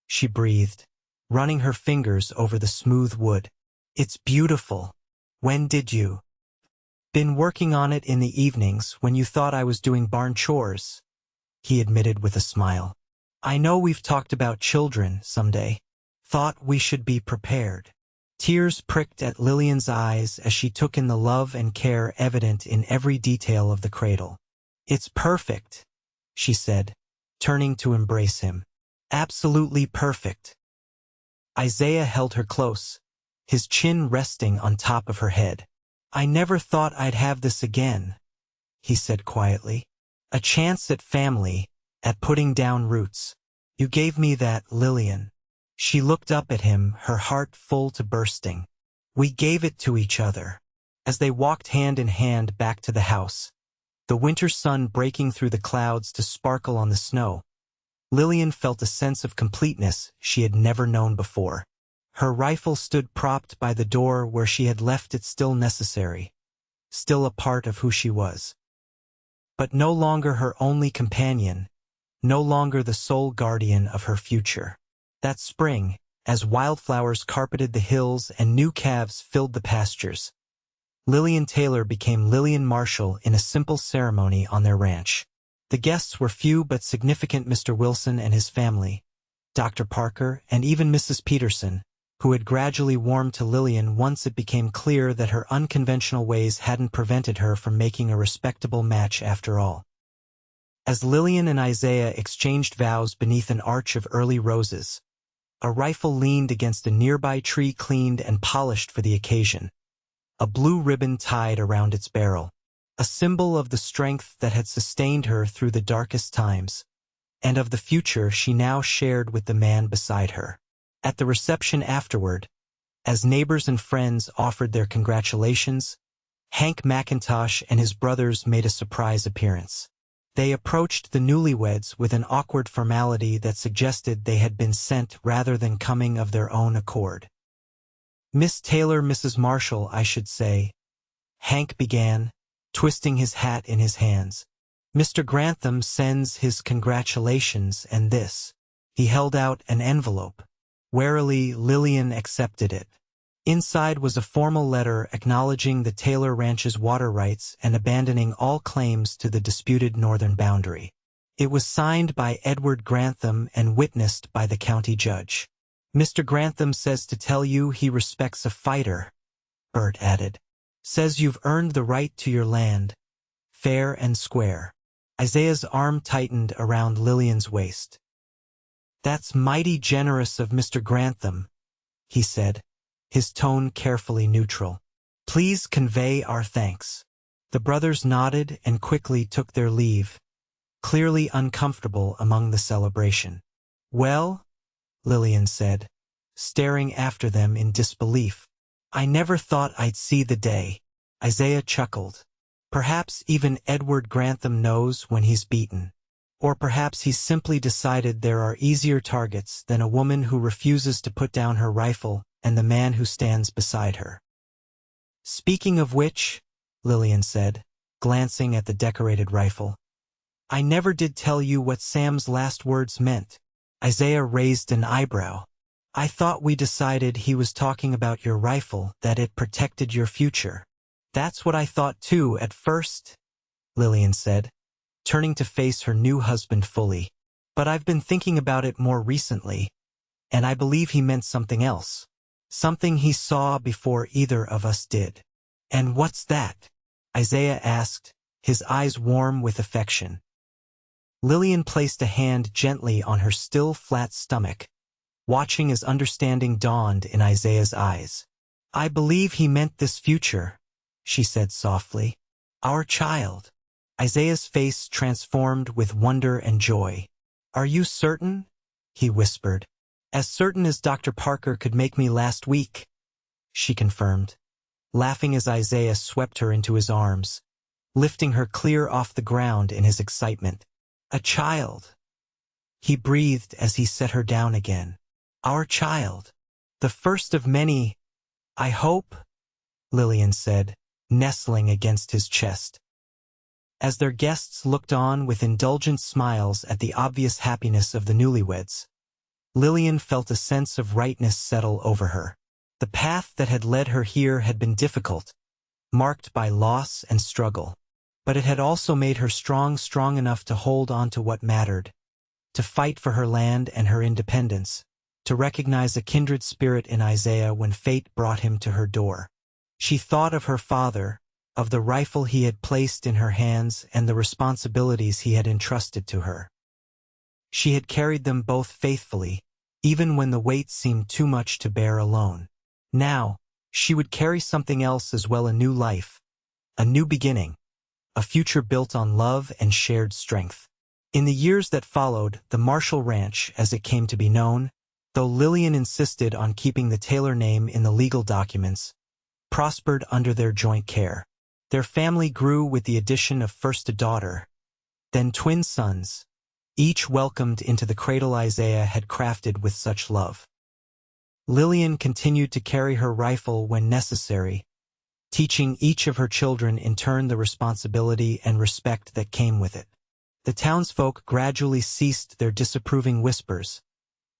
she breathed, running her fingers over the smooth wood. "It's beautiful. When did you?" "Been working on it in the evenings when you thought I was doing barn chores," he admitted with a smile. "I know we've talked about children someday. Thought we should be prepared." Tears pricked at Lillian's eyes as she took in the love and care evident in every detail of the cradle. "It's perfect," she said, turning to embrace him. "Absolutely perfect." Isaiah held her close, his chin resting on top of her head. "I never thought I'd have this again," he said quietly. "A chance at family, at putting down roots. You gave me that, Lillian." She looked up at him, her heart full to bursting. "We gave it to each other." As they walked hand in hand back to the house, the winter sun breaking through the clouds to sparkle on the snow, Lillian felt a sense of completeness she had never known before. Her rifle stood propped by the door where she had left it, still necessary, still a part of who she was. But no longer her only companion, no longer the sole guardian of her future. That spring, as wildflowers carpeted the hills and new calves filled the pastures, Lillian Taylor became Lillian Marshall in a simple ceremony on their ranch. The guests were few but significant: Mr. Wilson and his family, Dr. Parker, and even Mrs. Peterson, who had gradually warmed to Lillian once it became clear that her unconventional ways hadn't prevented her from making a respectable match after all. As Lillian and Isaiah exchanged vows beneath an arch of early roses, a rifle leaned against a nearby tree, cleaned and polished for the occasion, a blue ribbon tied around its barrel, a symbol of the strength that had sustained her through the darkest times, and of the future she now shared with the man beside her. At the reception afterward, as neighbors and friends offered their congratulations, Hank McIntosh and his brothers made a surprise appearance. They approached the newlyweds with an awkward formality that suggested they had been sent rather than coming of their own accord. "Miss Taylor, Mrs. Marshall, I should say," Hank began, twisting his hat in his hands. "Mr. Grantham sends his congratulations, and this." He held out an envelope. Warily, Lillian accepted it. Inside was a formal letter acknowledging the Taylor Ranch's water rights and abandoning all claims to the disputed northern boundary. It was signed by Edward Grantham and witnessed by the county judge. "Mr. Grantham says to tell you he respects a fighter," Bert added. "Says you've earned the right to your land, fair and square." Isaiah's arm tightened around Lillian's waist. "That's mighty generous of Mr. Grantham," he said, his tone carefully neutral. "Please convey our thanks." The brothers nodded and quickly took their leave, clearly uncomfortable among the celebration. "Well," Lillian said, staring after them in disbelief, "I never thought I'd see the day." Isaiah chuckled. "Perhaps even Edward Grantham knows when he's beaten. Or perhaps he's simply decided there are easier targets than a woman who refuses to put down her rifle and the man who stands beside her." "Speaking of which," Lillian said, glancing at the decorated rifle, "I never did tell you what Sam's last words meant." Isaiah raised an eyebrow. "I thought we decided he was talking about your rifle, that it protected your future." "That's what I thought too at first," Lillian said, turning to face her new husband fully. "But I've been thinking about it more recently, and I believe he meant something else. Something he saw before either of us did." "And what's that?" Isaiah asked, his eyes warm with affection. Lillian placed a hand gently on her still flat stomach, watching as understanding dawned in Isaiah's eyes. "I believe he meant this future," she said softly. "Our child." Isaiah's face transformed with wonder and joy. "Are you certain?" he whispered. "As certain as Dr. Parker could make me last week," she confirmed, laughing as Isaiah swept her into his arms, lifting her clear off the ground in his excitement. "A child," he breathed as he set her down again. "Our child. The first of many, I hope," Lillian said, nestling against his chest. As their guests looked on with indulgent smiles at the obvious happiness of the newlyweds, Lillian felt a sense of rightness settle over her. The path that had led her here had been difficult, marked by loss and struggle, but it had also made her strong enough to hold on to what mattered, to fight for her land and her independence, to recognize a kindred spirit in Isaiah when fate brought him to her door. She thought of her father, of the rifle he had placed in her hands and the responsibilities he had entrusted to her. She had carried them both faithfully, even when the weight seemed too much to bear alone. Now, she would carry something else as well, a new life, a new beginning, a future built on love and shared strength. In the years that followed, the Marshall Ranch, as it came to be known, though Lillian insisted on keeping the Taylor name in the legal documents, prospered under their joint care. Their family grew with the addition of first a daughter, then twin sons, each welcomed into the cradle Isaiah had crafted with such love. Lillian continued to carry her rifle when necessary, teaching each of her children in turn the responsibility and respect that came with it. The townsfolk gradually ceased their disapproving whispers,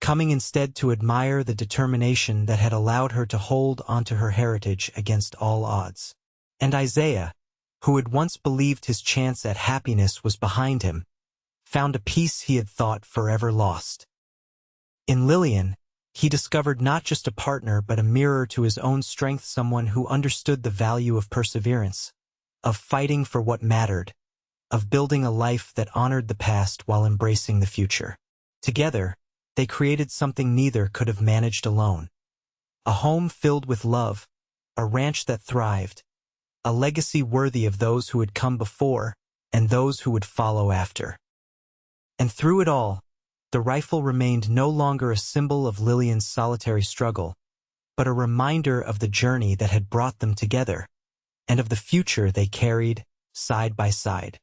coming instead to admire the determination that had allowed her to hold onto her heritage against all odds. And Isaiah, who had once believed his chance at happiness was behind him, found a peace he had thought forever lost. In Lillian, he discovered not just a partner but a mirror to his own strength, someone who understood the value of perseverance, of fighting for what mattered, of building a life that honored the past while embracing the future. Together, they created something neither could have managed alone. A home filled with love, a ranch that thrived, a legacy worthy of those who had come before and those who would follow after. And through it all, the rifle remained no longer a symbol of Lillian's solitary struggle, but a reminder of the journey that had brought them together, and of the future they carried side by side.